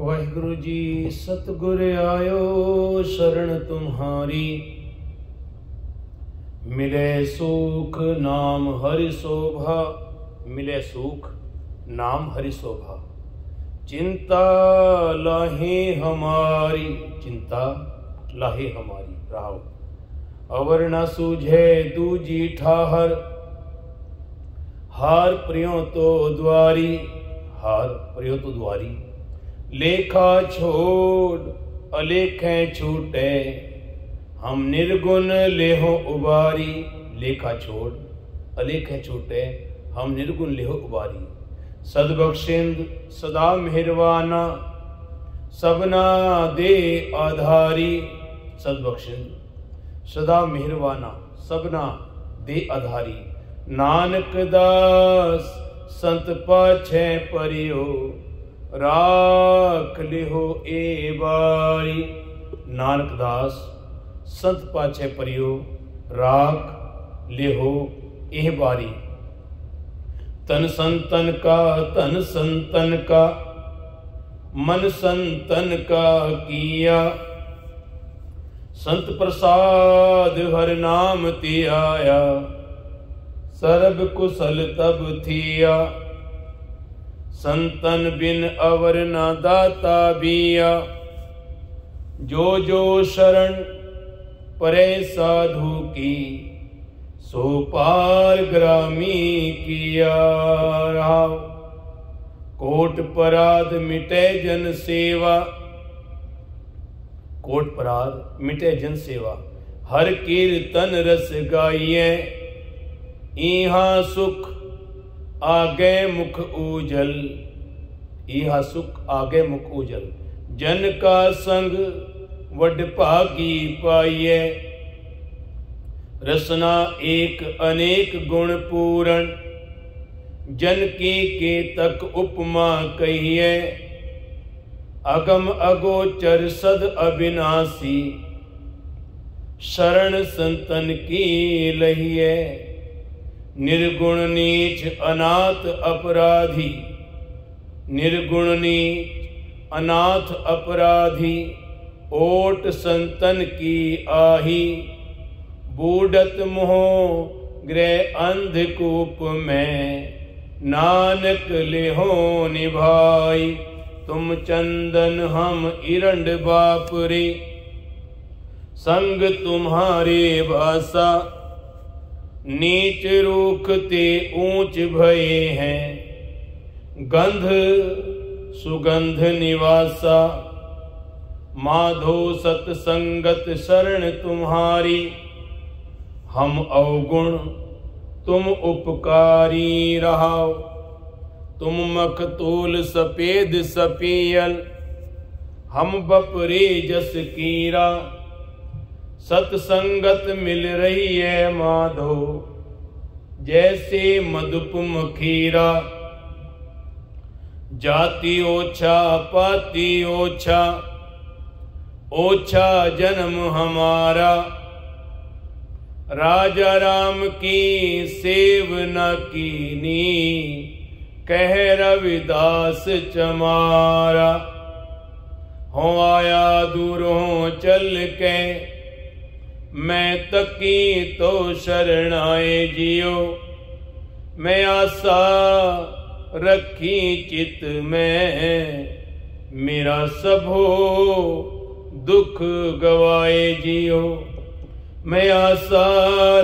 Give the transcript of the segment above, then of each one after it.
वाहिगुरु जी सतगुर आयो शरण तुम्हारी। मिले सुख नाम हरि शोभा, मिले सुख नाम हरि शोभा। चिंता लाहे हमारी, चिंता लाहे हमारी राव। अवर न सूझे दूजी ठाहर, हार प्रियो तो द्वारी, हार प्रियो तो द्वारी। लेखा छोड़ अलेखे छूटे, हम निर्गुण लेहो उबारी। लेखा छोड़ अलेखे छूटे, हम निर्गुण लेहो उबारी। सदबख्शिंद सदा मेहरवाना, सबना दे आधारी। सदबख्शिंद सदा मेहरवाना, सबना दे आधारी। नानक दास संत पाछे परियो, राख लिहो ए बारी। नानक दास संत पाछे परियो, राख लिहो ए बारी। तन संतन का, तन संतन का, मन संतन का किया। संत प्रसाद हर नाम ते आया, सर्ब कुशल तब थिया। संतन बिन अवर न दाता बिया, जो जो शरण परे साधु की, सो पार ग्रामी किया। राव कोट पराध मिटे जन सेवा, कोट पराध मिटे जन सेवा। हर कीर्तन रस गाइए, इहा सुख आगे मुख उजल। इहा सुख आगे मुख उजल। जन का संग वड भागी पाइए, रसना एक अनेक गुण पूरण। जन की के तक उपमा कहिए, अगम अगोचर सद अविनाशी। शरण संतन की लहिए, निर्गुण नीच अनाथ अपराधी। निर्गुण नीच अनाथ अपराधी, ओट संतन की आही। बूढ़त मोह गृह अंधकूप में, नानक लेहो निभाई। तुम चंदन हम इरंड बापरे, संग तुम्हारे भाषा। नीच रूख ते ऊंच भये हैं, गंध सुगंध निवासा। माधो सतसंगत शरण तुम्हारी, हम अवगुण तुम उपकारी रहाओ। तुम मखतूल सफेद सपियल, हम बपरे जस कीरा। सतसंगत मिल रही है माधो, जैसे मधुप मखीरा। जाति ओछा पाति ओछा, ओछा जन्म हमारा। राजा राम की सेव न कीनी, कह रविदास चमारा। हो आया दूरों चल के, मैं तकी तो शरणाए जियो। मैं आशा रखी चित में, मेरा सबो दुख गवाए जियो। मैं आशा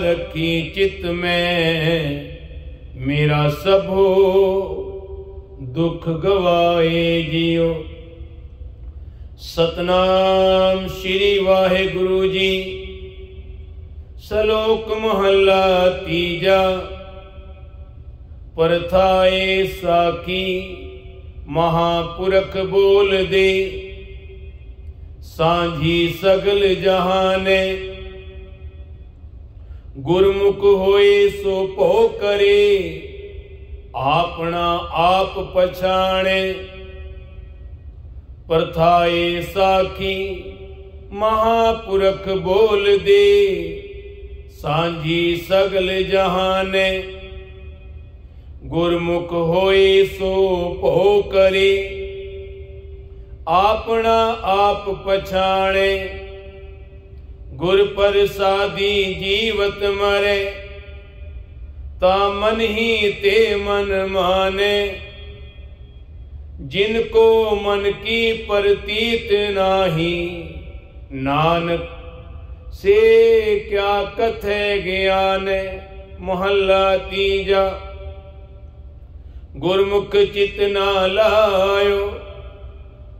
रखी चित में, मेरा सबो दुख गवाए जियो। सतनाम श्री वाहिगुरु जी। सलोक महला तीजा, परथाए साखी महापुरख बोल दे। सांझी सगल जहाने, गुरमुख होए सो पो करे। आपना आप पछाणे, परथाए साखी महापुरख बोल दे। सांझी सगल जहाने, गुरमुख होए सो पो करे। ਆਪਣਾ ਆਪ ਪਛਾਣੇ। ਗੁਰ ਪ੍ਰਸਾਦੀ ਜੀਵਤ ਮਰੇ, ਤਾ ਮਨ ਹੀ ਤੇ ਮਨ ਮਾਨੇ। जिनको मन की प्रतीत नाही, नानक से क्या कथे ज्ञान। मोहल्ला तीजा। गुरमुख चित ना लायो,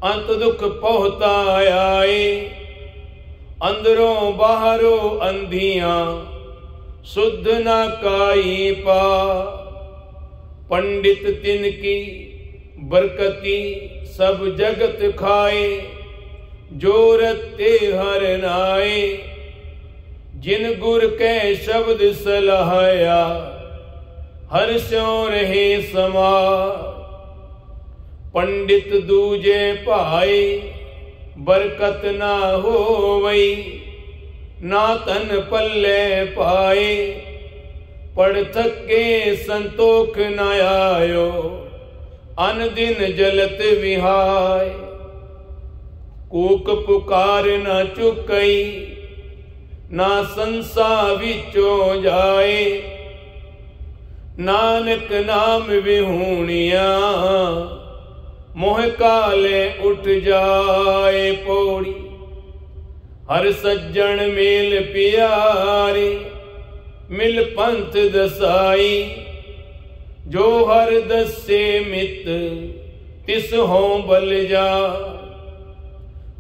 अंत दुख पहुता आए। अंदरों बाहरों अंधियां, शुद्ध ना काई पा। पंडित तिनकी बरकती सब जगत खाए। जो रते हर नाए, जिन गुर के शब्द सलाहया। हर स्यों रहे समा, पंडित दूजे भाए। बरकत ना होवई, ना तन पल्ले पाए। पढ़ थके संतोख न आयो, अन दिन जलत विहाय। कूक पुकार न चुकई, ना संसा विचों जाए। नानक नाम विहूणिया, मोह काले उठ जाए। पौड़ी। हर सज्जन मेल प्यारे, मिल पंथ दसाई। जो हर दसे मित, तिस हों बल जा।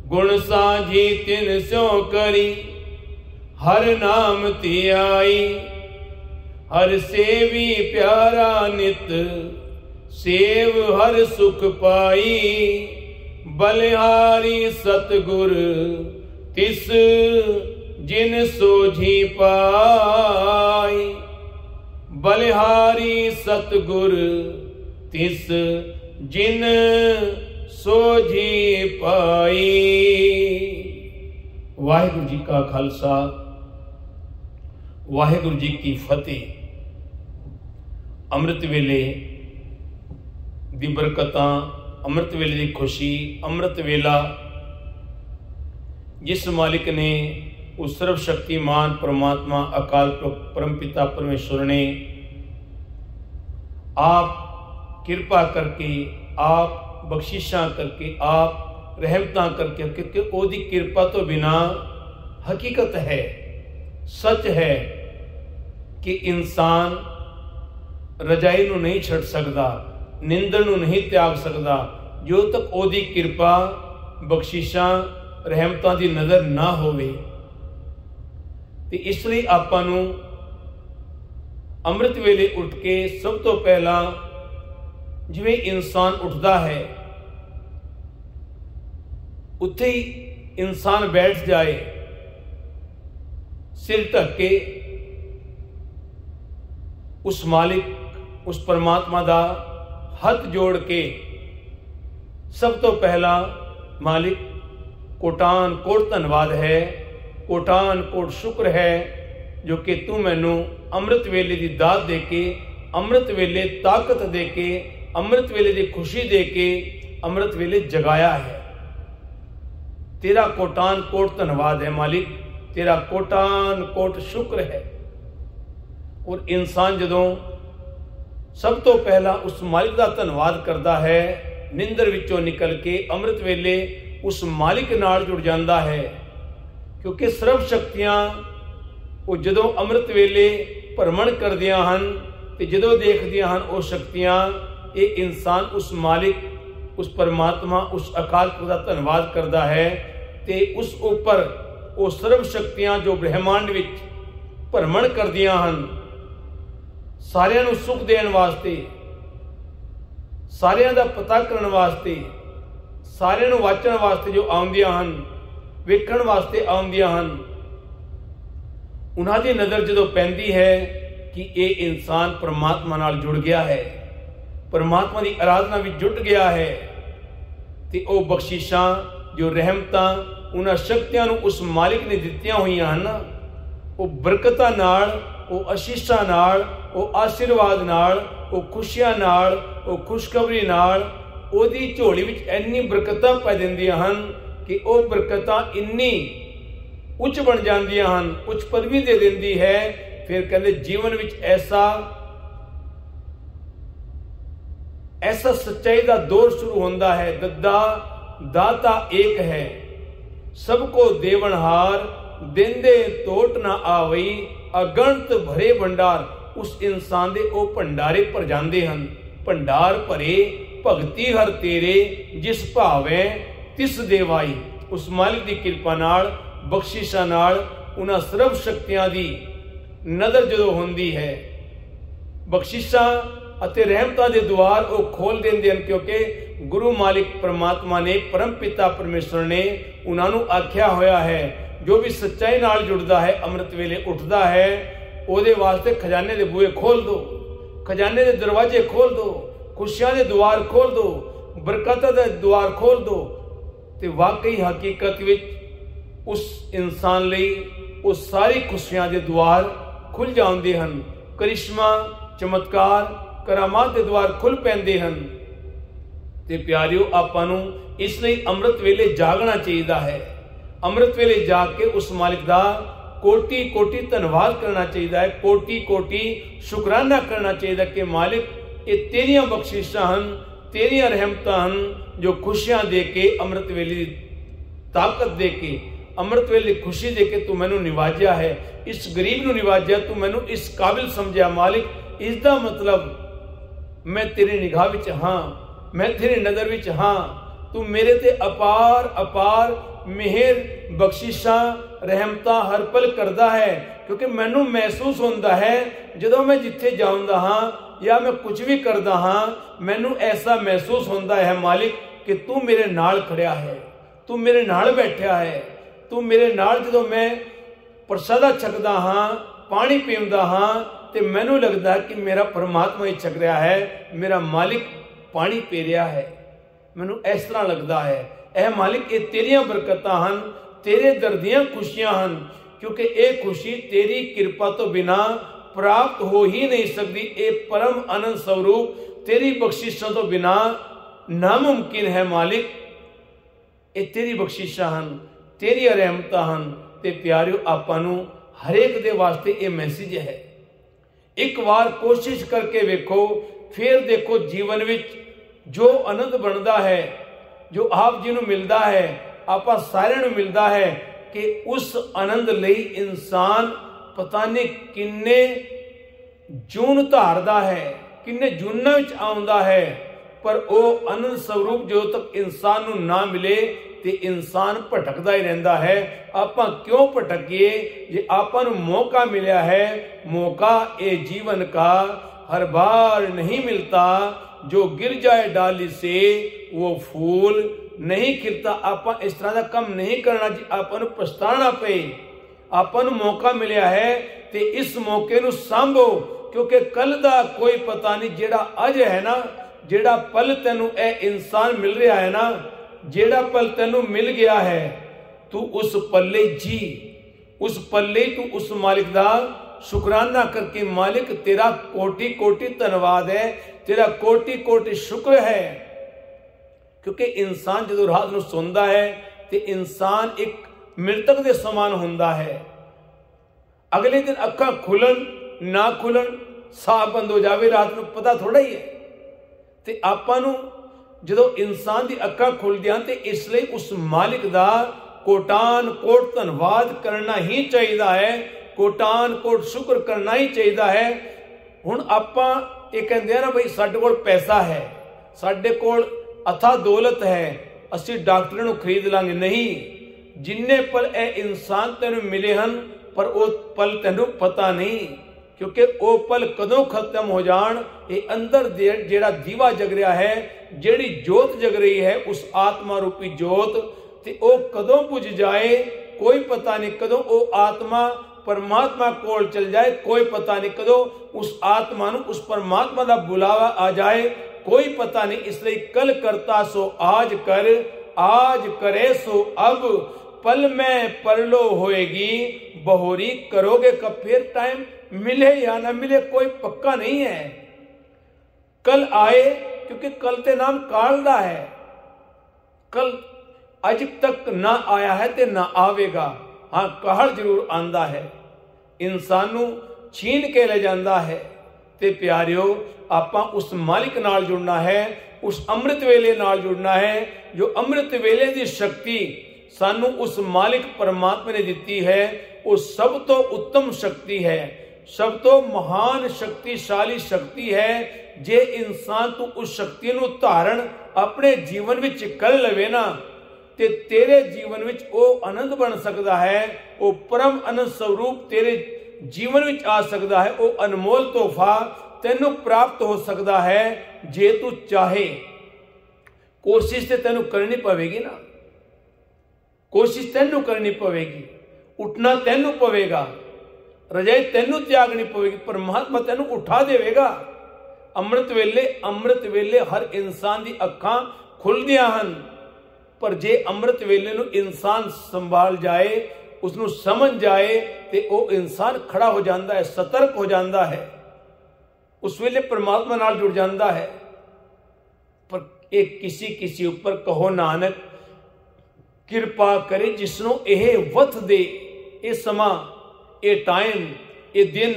गुण साझी तिन स्यों करी, हर नाम तियाई। हर सेवी प्यारा नित, सेव हर सुख पाई। बलिहारी सतगुर, तिस जिन सोझी पाई। बलिहारी सतगुर, तिस जिन सोझी पाई। वाहिगुरु जी का खालसा, वाहिगुरु जी की फतेह। अमृत वेले दी बरकतां, अमृत वेले दी खुशी, अमृत वेला जिस मालिक ने, उस सर्वशक्तिमान परमात्मा अकाल परमपिता परमेश्वर ने आप कृपा करके, आप बख्शिशां करके, आप रहमतां करके, क्योंकि ओदी कृपा तो बिना हकीकत है, सच है कि इंसान रजाई नूं नहीं छड़ सकता, निंदर नूं नहीं त्याग सकता जो तक ओदी कृपा बख्शिशां रहमतां दी नज़र ना होवे। ते इसलिए आपां नूं अमृत वेले उठ के सब तो पहला जिवें इंसान उठता है उत्थे ही इंसान बैठ जाए, सिर ढक के उस मालिक, उस परमात्मा दा हाथ जोड़ के सब तो पहला मालिक कोटान कोट धन्नवाद है, कोटान कोट शुक्र है जो कि तू मैनू अमृत वेले की दात दे के, अमृत वेले ताकत दे के, अमृत वेले की खुशी दे के, अमृत वेले जगाया है। तेरा कोटान कोट धन्नवाद है मालिक, तेरा कोटान कोट शुक्र है। और इंसान जदों सब तो पहला उस मालिक का धन्नवाद करता है, निंदर विचों निकल के अमृत वेले उस मालिक नाल जुड़ जाता है, क्योंकि सर्व शक्तियां वो जदों अमृत वेले भरमण करदियां हन ते जदों देखदियां हन वो शक्तियां, ये इंसान उस मालिक, उस परमात्मा, उस अकाल पुरख का धन्नवाद करता है ते उस उपर वो सर्व शक्तियां जो ब्रह्मांड विच भरमण करदियां हन, सारियां नूं सुख देण वास्ते, सारियां दा पता करन वास्ते, सारियां नूं वाचण वास्ते जो आउंदियां हन, वेखण वास्ते आउंदियां हन, उन्हां दी नज़र जदों पैंदी है कि ये इंसान परमात्मा नाल जुड़ गया है, परमात्मा की आराधना में जुट गया है, ते वो बख्शिशां जो रहमतां उन्हां शक्तियां नूं उस मालिक ने दित्तियां होईयां हन, वो बरकतां नाल, वो आशीषां नाल, वो आशीर्वाद नाल, वो खुशियां नाल, वो खुशखबरी नाल ਉਹਦੀ ਝੋਲੀ ਵਿੱਚ ਇੰਨੀ ਬਰਕਤਾਂ ਪੈ ਦਿੰਦੀਆਂ ਹਨ ਕਿ ਉਹ ਬਰਕਤਾਂ ਇੰਨੀ ਉੱਚ ਬਣ ਜਾਂਦੀਆਂ ਹਨ, ਉੱਚ ਪਦਵੀ ਦੇ ਦਿੰਦੀ ਹੈ। ਫਿਰ ਕਹਿੰਦੇ ਜੀਵਨ ਵਿੱਚ ऐसा सच्चाई का दौर शुरू होता है। दाता एक है, सबको देवनहार, देंदे तोट ना आवई, अगणत भरे भंडार। उस इंसान दे ओ भंडारे भर जाते हैं। भंडार भरे भगती हर तेरे, जिस भावे तिस देवाई। उस मालिक की कृपा नाल, बख्शिशा नाल, उन्हां सर्व शक्तियां दी नज़र जदों हुंदी है, बख्शिशा ਅਤੇ ਰਹਿਮਤਾਂ ਦੇ ਦੁਆਰ ਉਹ ਖੋਲ ਦਿੰਦੇ ਹਨ। ਕਿਉਂਕਿ ਗੁਰੂ ਮਾਲਿਕ ਪਰਮਾਤਮਾ ਨੇ, ਪਰਮ ਪਿਤਾ ਪਰਮੇਸ਼ਵਰ ਨੇ ਉਹਨਾਂ ਨੂੰ ਆਖਿਆ ਹੋਇਆ ਹੈ, ਜੋ ਵੀ ਸੱਚਾਈ ਨਾਲ ਜੁੜਦਾ ਹੈ, ਅੰਮ੍ਰਿਤ ਵੇਲੇ ਉੱਠਦਾ ਹੈ, ਉਹਦੇ ਵਾਸਤੇ ਖਜ਼ਾਨੇ ਦੇ ਬੂਹੇ ਖੋਲ ਦੋ, ਖਜ਼ਾਨੇ ਦੇ ਦਰਵਾਜ਼ੇ ਖੋਲ ਦੋ, ਖੁਸ਼ੀਆਂ ਦੇ ਦੁਆਰ ਖੋਲ ਦੋ, ਬਰਕਤਾਂ ਦੇ ਦੁਆਰ ਖੋਲ ਦੋ। ਤੇ ਵਾਕਈ ਹਕੀਕਤ ਵਿੱਚ ਉਸ ਇਨਸਾਨ ਲਈ ਉਹ ਸਾਰੀ ਖੁਸ਼ੀਆਂ ਦੇ ਦੁਆਰ ਖੁੱਲ ਜਾਂਦੇ ਹਨ। ਕਰਿਸ਼ਮਾ, ਚਮਤਕਾਰ, करामात के द्वार खुल पैंदे हन। ते प्यारियो, आपां नूं इस लई अमृत वेले जागना चाहिए है। अमृत वेले जाग के उस मालिक दा कोटि कोटि धन्नवाद करना चाहिए है, कोटि कोटि शुकराना करना चाहिए कि मालिक ये तेरियां बख्शिशां हन, तेरियां रहमतां हन, जो खुशियां दे के, अमृत वेले ताकत दे के, अमृत वेले खुशी दे के तू मैनू निवाजिया है, इस गरीब नूं निवाजिया, तू मैनू इस काबिल समझिया। मालिक, इसका मतलब मैं तेरी निगाह विच हाँ, मैं तेरी नज़र विच हाँ। तू मेरे ते अपार अपार मेहर, बख्शिशां, रहमतां हर पल करदा है। क्योंकि मैनू महसूस होंदा है जदों मैं जिथे जाऊंदा हाँ या मैं कुछ भी करदा हाँ, मैनू ऐसा महसूस होंदा है मालिक कि तू मेरे नाल खड़िया है, तू मेरे नाल बैठा है, तू मेरे नाल जदों मैं प्रसादा छकदा हाँ, पानी पींदा हाँ, ते मैनू लगता है कि मेरा परमात्मा ही छक रहा है, मेरा मालिक पानी पी रहा है। मैनू इस तरह लगता है, ऐ मालिक ये तेरियां बरकतां हन, तेरे दर दियां खुशियां हन। क्योंकि ये खुशी तेरी कृपा तो बिना प्राप्त हो ही नहीं सकती। ये परम आनंद स्वरूप तेरी बख्शिशों तो बिना नामुमकिन है। मालिक, ये तेरी बख्शिशां हन, तेरी रहमतां हन। ते प्यारियो, आपां नूं हरेक दे वास्ते ये मैसेज है। एक बार कोशिश करके वेखो, फिर देखो जीवन विच जो आनंद बनता है, जो आप जी नूं मिलता है, आपां सारिआं नूं मिलता है, कि उस आनंद लई इंसान पता नहीं किन्ने जून धारदा है, किन्ने जूनां विच आउंदा है, पर वो आनंद स्वरूप जो तक इंसान नूं ना मिले ते इंसान भटकदा ही रहंदा है। आपां क्यों भटकीए जे आपां नूं मौका मिलिया है। मौका ए जीवन का हर बार नहीं मिलता, जो गिर जाए डाली से वो फूल नहीं खिलता। आपां इस तरह का काम नहीं करना जी, आपां नूं पछताना पे। आपां नूं मौका मिलिया है ते इस मौके नूं सांभो, क्योंकि कल दा कोई पता नहीं। जेड़ा अज है ना, जेड़ा पल तैनूं ए इंसान मिल रहा है ना, जेड़ा पल तैनू मिल गया है, तू उस पल्ले जी, उस पल्ले तू उस मालिक दा शुकराना करके, मालिक तेरा कोटि कोटि धन्यवाद है, तेरा कोटि कोटि शुक्र है। क्योंकि इंसान जो रात नूं सोंदा है ते इंसान एक मृतक दे समान हुंदा है। अगले दिन अखां खुलन ना खुलन, साह बंद हो जावे, रात नूं पता थोड़ा ही है। ते आपां नूं ਜਦੋਂ इंसान की अखां खुलदियां ते इसलिए उस मालिक का कोटान कोट धन्नवाद करना ही चाहिए है, कोटान कोट शुक्र करना ही चाहिए है। हुण आपां ये कहंदे ना बई साडे कोल पैसा है, साडे कोल अथा दौलत है, असीं डॉक्टर नूं खरीद लांगे। नहीं, जिन्ने पल ए इंसान तैनूं मिले हन, पर वो पल तैनूं पता नहीं, क्योंकि वो पल कदों खत्म हो जान। ये अंदर जेड़ा दीवा जग रहा है, जेड़ी जोत जग रही है, उस आत्मा रूपी जोत, ते वो कदों बुझ जाए कोई पता नहीं। कदों वो आत्मा परमात्मा कोल चल जाए कोई पता नहीं। कदों उस आत्मा नूं उस परमात्मा दा बुलावा आ जाए कोई पता नहीं। इसलिए कल करता सो आज कर, आज करे सो अब, पल में परलो होएगी बहोरी, करोगे कब। फिर टाइम मिले या ना मिले कोई पक्का नहीं है। कल आए क्योंकि कल ते नाम काल दा है, कल अज तक ना आया है ते ना आवेगा। हाँ, कहल जरूर आंदा है, इंसान नू छीन के ले जांदा है। ते प्यारियो, आपां उस मालिक नाल जुड़ना है, उस अमृत वेले नाल जुड़ना है, जो अमृत वेले दी शक्ति सानू उस मालिक परमात्मा ने दिती है। वो सब तो उत्तम शक्ति है, सब तो महान शक्तिशाली शक्ति है। जे इंसान तू उस शक्ति नू धारण अपने जीवन विच कर लवे ना, ते तेरे जीवन विच वो आनंद बन सकता है, वो परम आनंद स्वरूप तेरे जीवन विच आ सकता है। वो अनमोल तोहफा तेनू प्राप्त हो सकता है जे तू चाहे। कोशिश ते तेनू करनी पवेगी ना, कोशिश तेनू करनी पवेगी, उठना तेनू पवेगा, रजाई तेनू त्यागनी पवेगी, परमात्मा तेनू उठा देवेगा। अमृत वेले हर इंसान दी अखां खुलदियां हन, पर जे अमृत वेले नू इंसान संभाल जाए, उसनू समझ जाए, ते वो इंसान खड़ा हो जाता है, सतर्क हो जाता है, उस वेले परमात्मा नाल जुड़ जाता है। पर एक किसी ऊपर कहो नानक किरपा करे जिसनों यह वथ दे, ये समा, ये टाइम, ये दिन,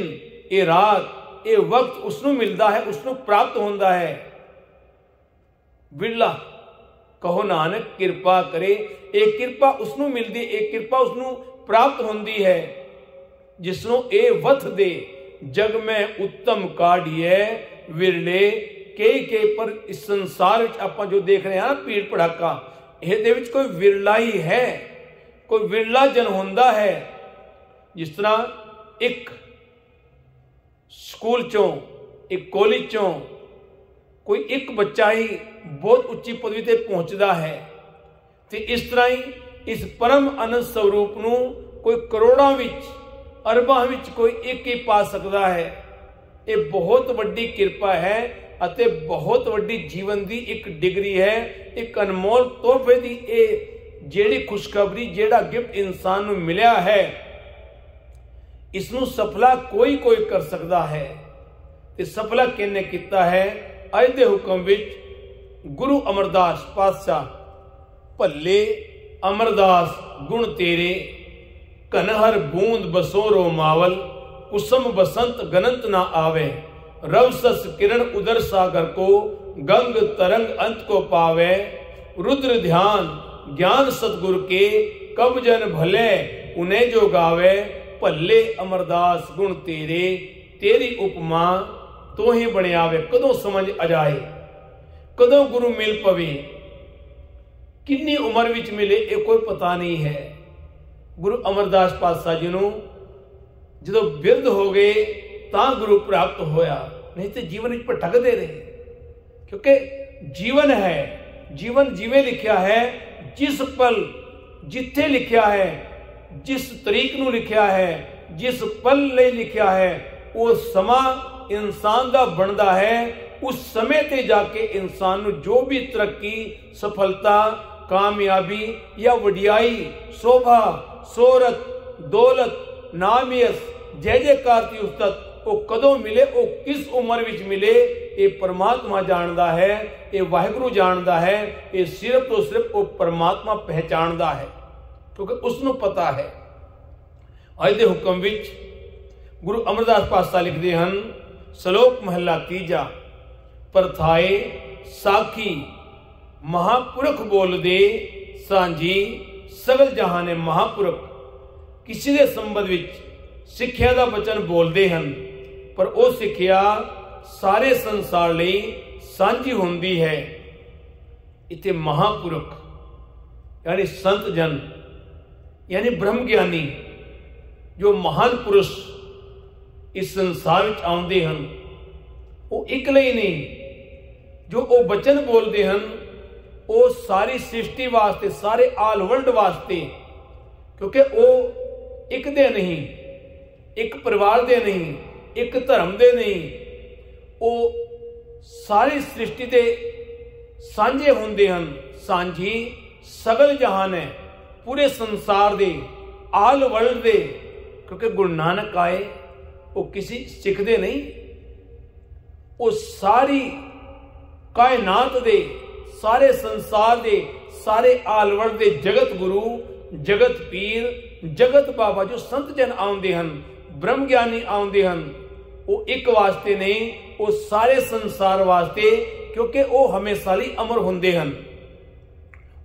ये रात, ये वक्त उसनों मिलता है, उसनों प्राप्त होता है। बिरला कहो नानक किरपा करे, एक किरपा उसनों मिलती, एक किरपा उसनों प्राप्त होती है जिसनों ये वथ दे। जग में उत्तम काढ़िए विरले के पर इस संसार आप जो देख रहे हैं ना भीड़ भड़ाका, ये कोई विरला ही है, कोई विरला जन होंदा है। जिस तरह एक स्कूल चों, एक कॉलेज चों कोई एक बच्चा ही बहुत उच्ची पदवी ते पहुंचता है, तो इस तरह ही इस परम आनंद स्वरूप नू कोई करोड़ों विच अरबां विच कोई एक ही पा सकता है। ये बहुत वड्डी किरपा है अते बहुत वड्डी जीवन दी एक डिग्री है, एक अनमोल तोहफे दी ये जेड़ी खुशखबरी, जेड़ा गिफ्ट इंसान नू मिलिया है, इसनू सफला कोई कर सकता है। ते सफला किन्ने कीता है? अज दे हुक्म विच गुरु अमरदास पातशाह, भले अमरदास गुण तेरे, कनहर बूंद बसोरो मावल, कुसुम बसंत गनंत ना आवे, रवसस किरण उदर सागर को, गंग तरंग अंत को पावे, रुद्र ध्यान ज्ञान सतगुर के, कब जन भले उन्हें जो गावे, भले अमरदास गुण तेरे, तेरी उपमा तो ही बनियावे। कदों समझ आ जाए, कदों गुरु मिल पवे, किन्नी उम्र विच मिले ये कोई पता नहीं है। गुरु अमरदास पातशाह जी नू जो बिरध हो गए तां गुरु प्राप्त होया, नहीं तो जीवन विच भटकदे रहे। क्योंकि जीवन है, जीवन जिवें लिखिया है, जिस पल जिथे लिखिया है, जिस तरीक नू लिखिया है, जिस पल लई लिखिया है, वो समा इंसान दा बनदा है। उस समय ते जाके इंसान नू जो भी तरक्की, सफलता, कामयाबी या वडियाई, शोभा, सोरत, दौलत, नामियस, जय जयकार की उस्तत वो कदों मिले, वो किस उम्र विच मिले, ये परमात्मा जानदा है, ये वाहिगुरु जानदा है, ये सिर्फ तो सिर्फ वो परमात्मा पहचानदा है, क्योंकि उसनू पता है। अज दे हुक्म विच गुरु अमरदास पातशाह लिखते हैं, श्लोक महला तीजा, परथाए साखी महापुरख बोल दे सांझी, सगल जहाने महापुरख। किसी के संबंध विच सिक्ख्या का वचन बोलते हैं, पर वो सिक्ख्या सारे संसार लई सांझी होंदी है। इत्थे महापुरख यानी संत जन, यानी ब्रह्म ज्ञानी, जो महान पुरुष इस संसार विच आउंदे हैं, वो इकले ही नहीं, जो वो वचन बोलते हैं वो सारी सृष्टि वास्ते, सारे आल वर्ल्ड वास्ते, क्योंकि वो एक दे नहीं, एक परिवार दे नहीं, एक धर्म दे नहीं, वो सारी सृष्टि दे सांझे होंदे हैं। सांझी सगल जहान है, पूरे संसार दे, आल वर्ल्ड दे, क्योंकि गुरु नानक आए वो किसी सिख दे नहीं, वो सारी कायनात दे सारे संसार दे सारे आलवड़ दे जगत गुरु जगत पीर जगत बाबा जो संत जन आउंदे हन ब्रह्म ज्ञानी आउंदे हन वो एक वास्ते नहीं वो सारे संसार वास्ते क्योंकि वो हमेशा ਲਈ अमर ਹੁੰਦੇ ਹਨ।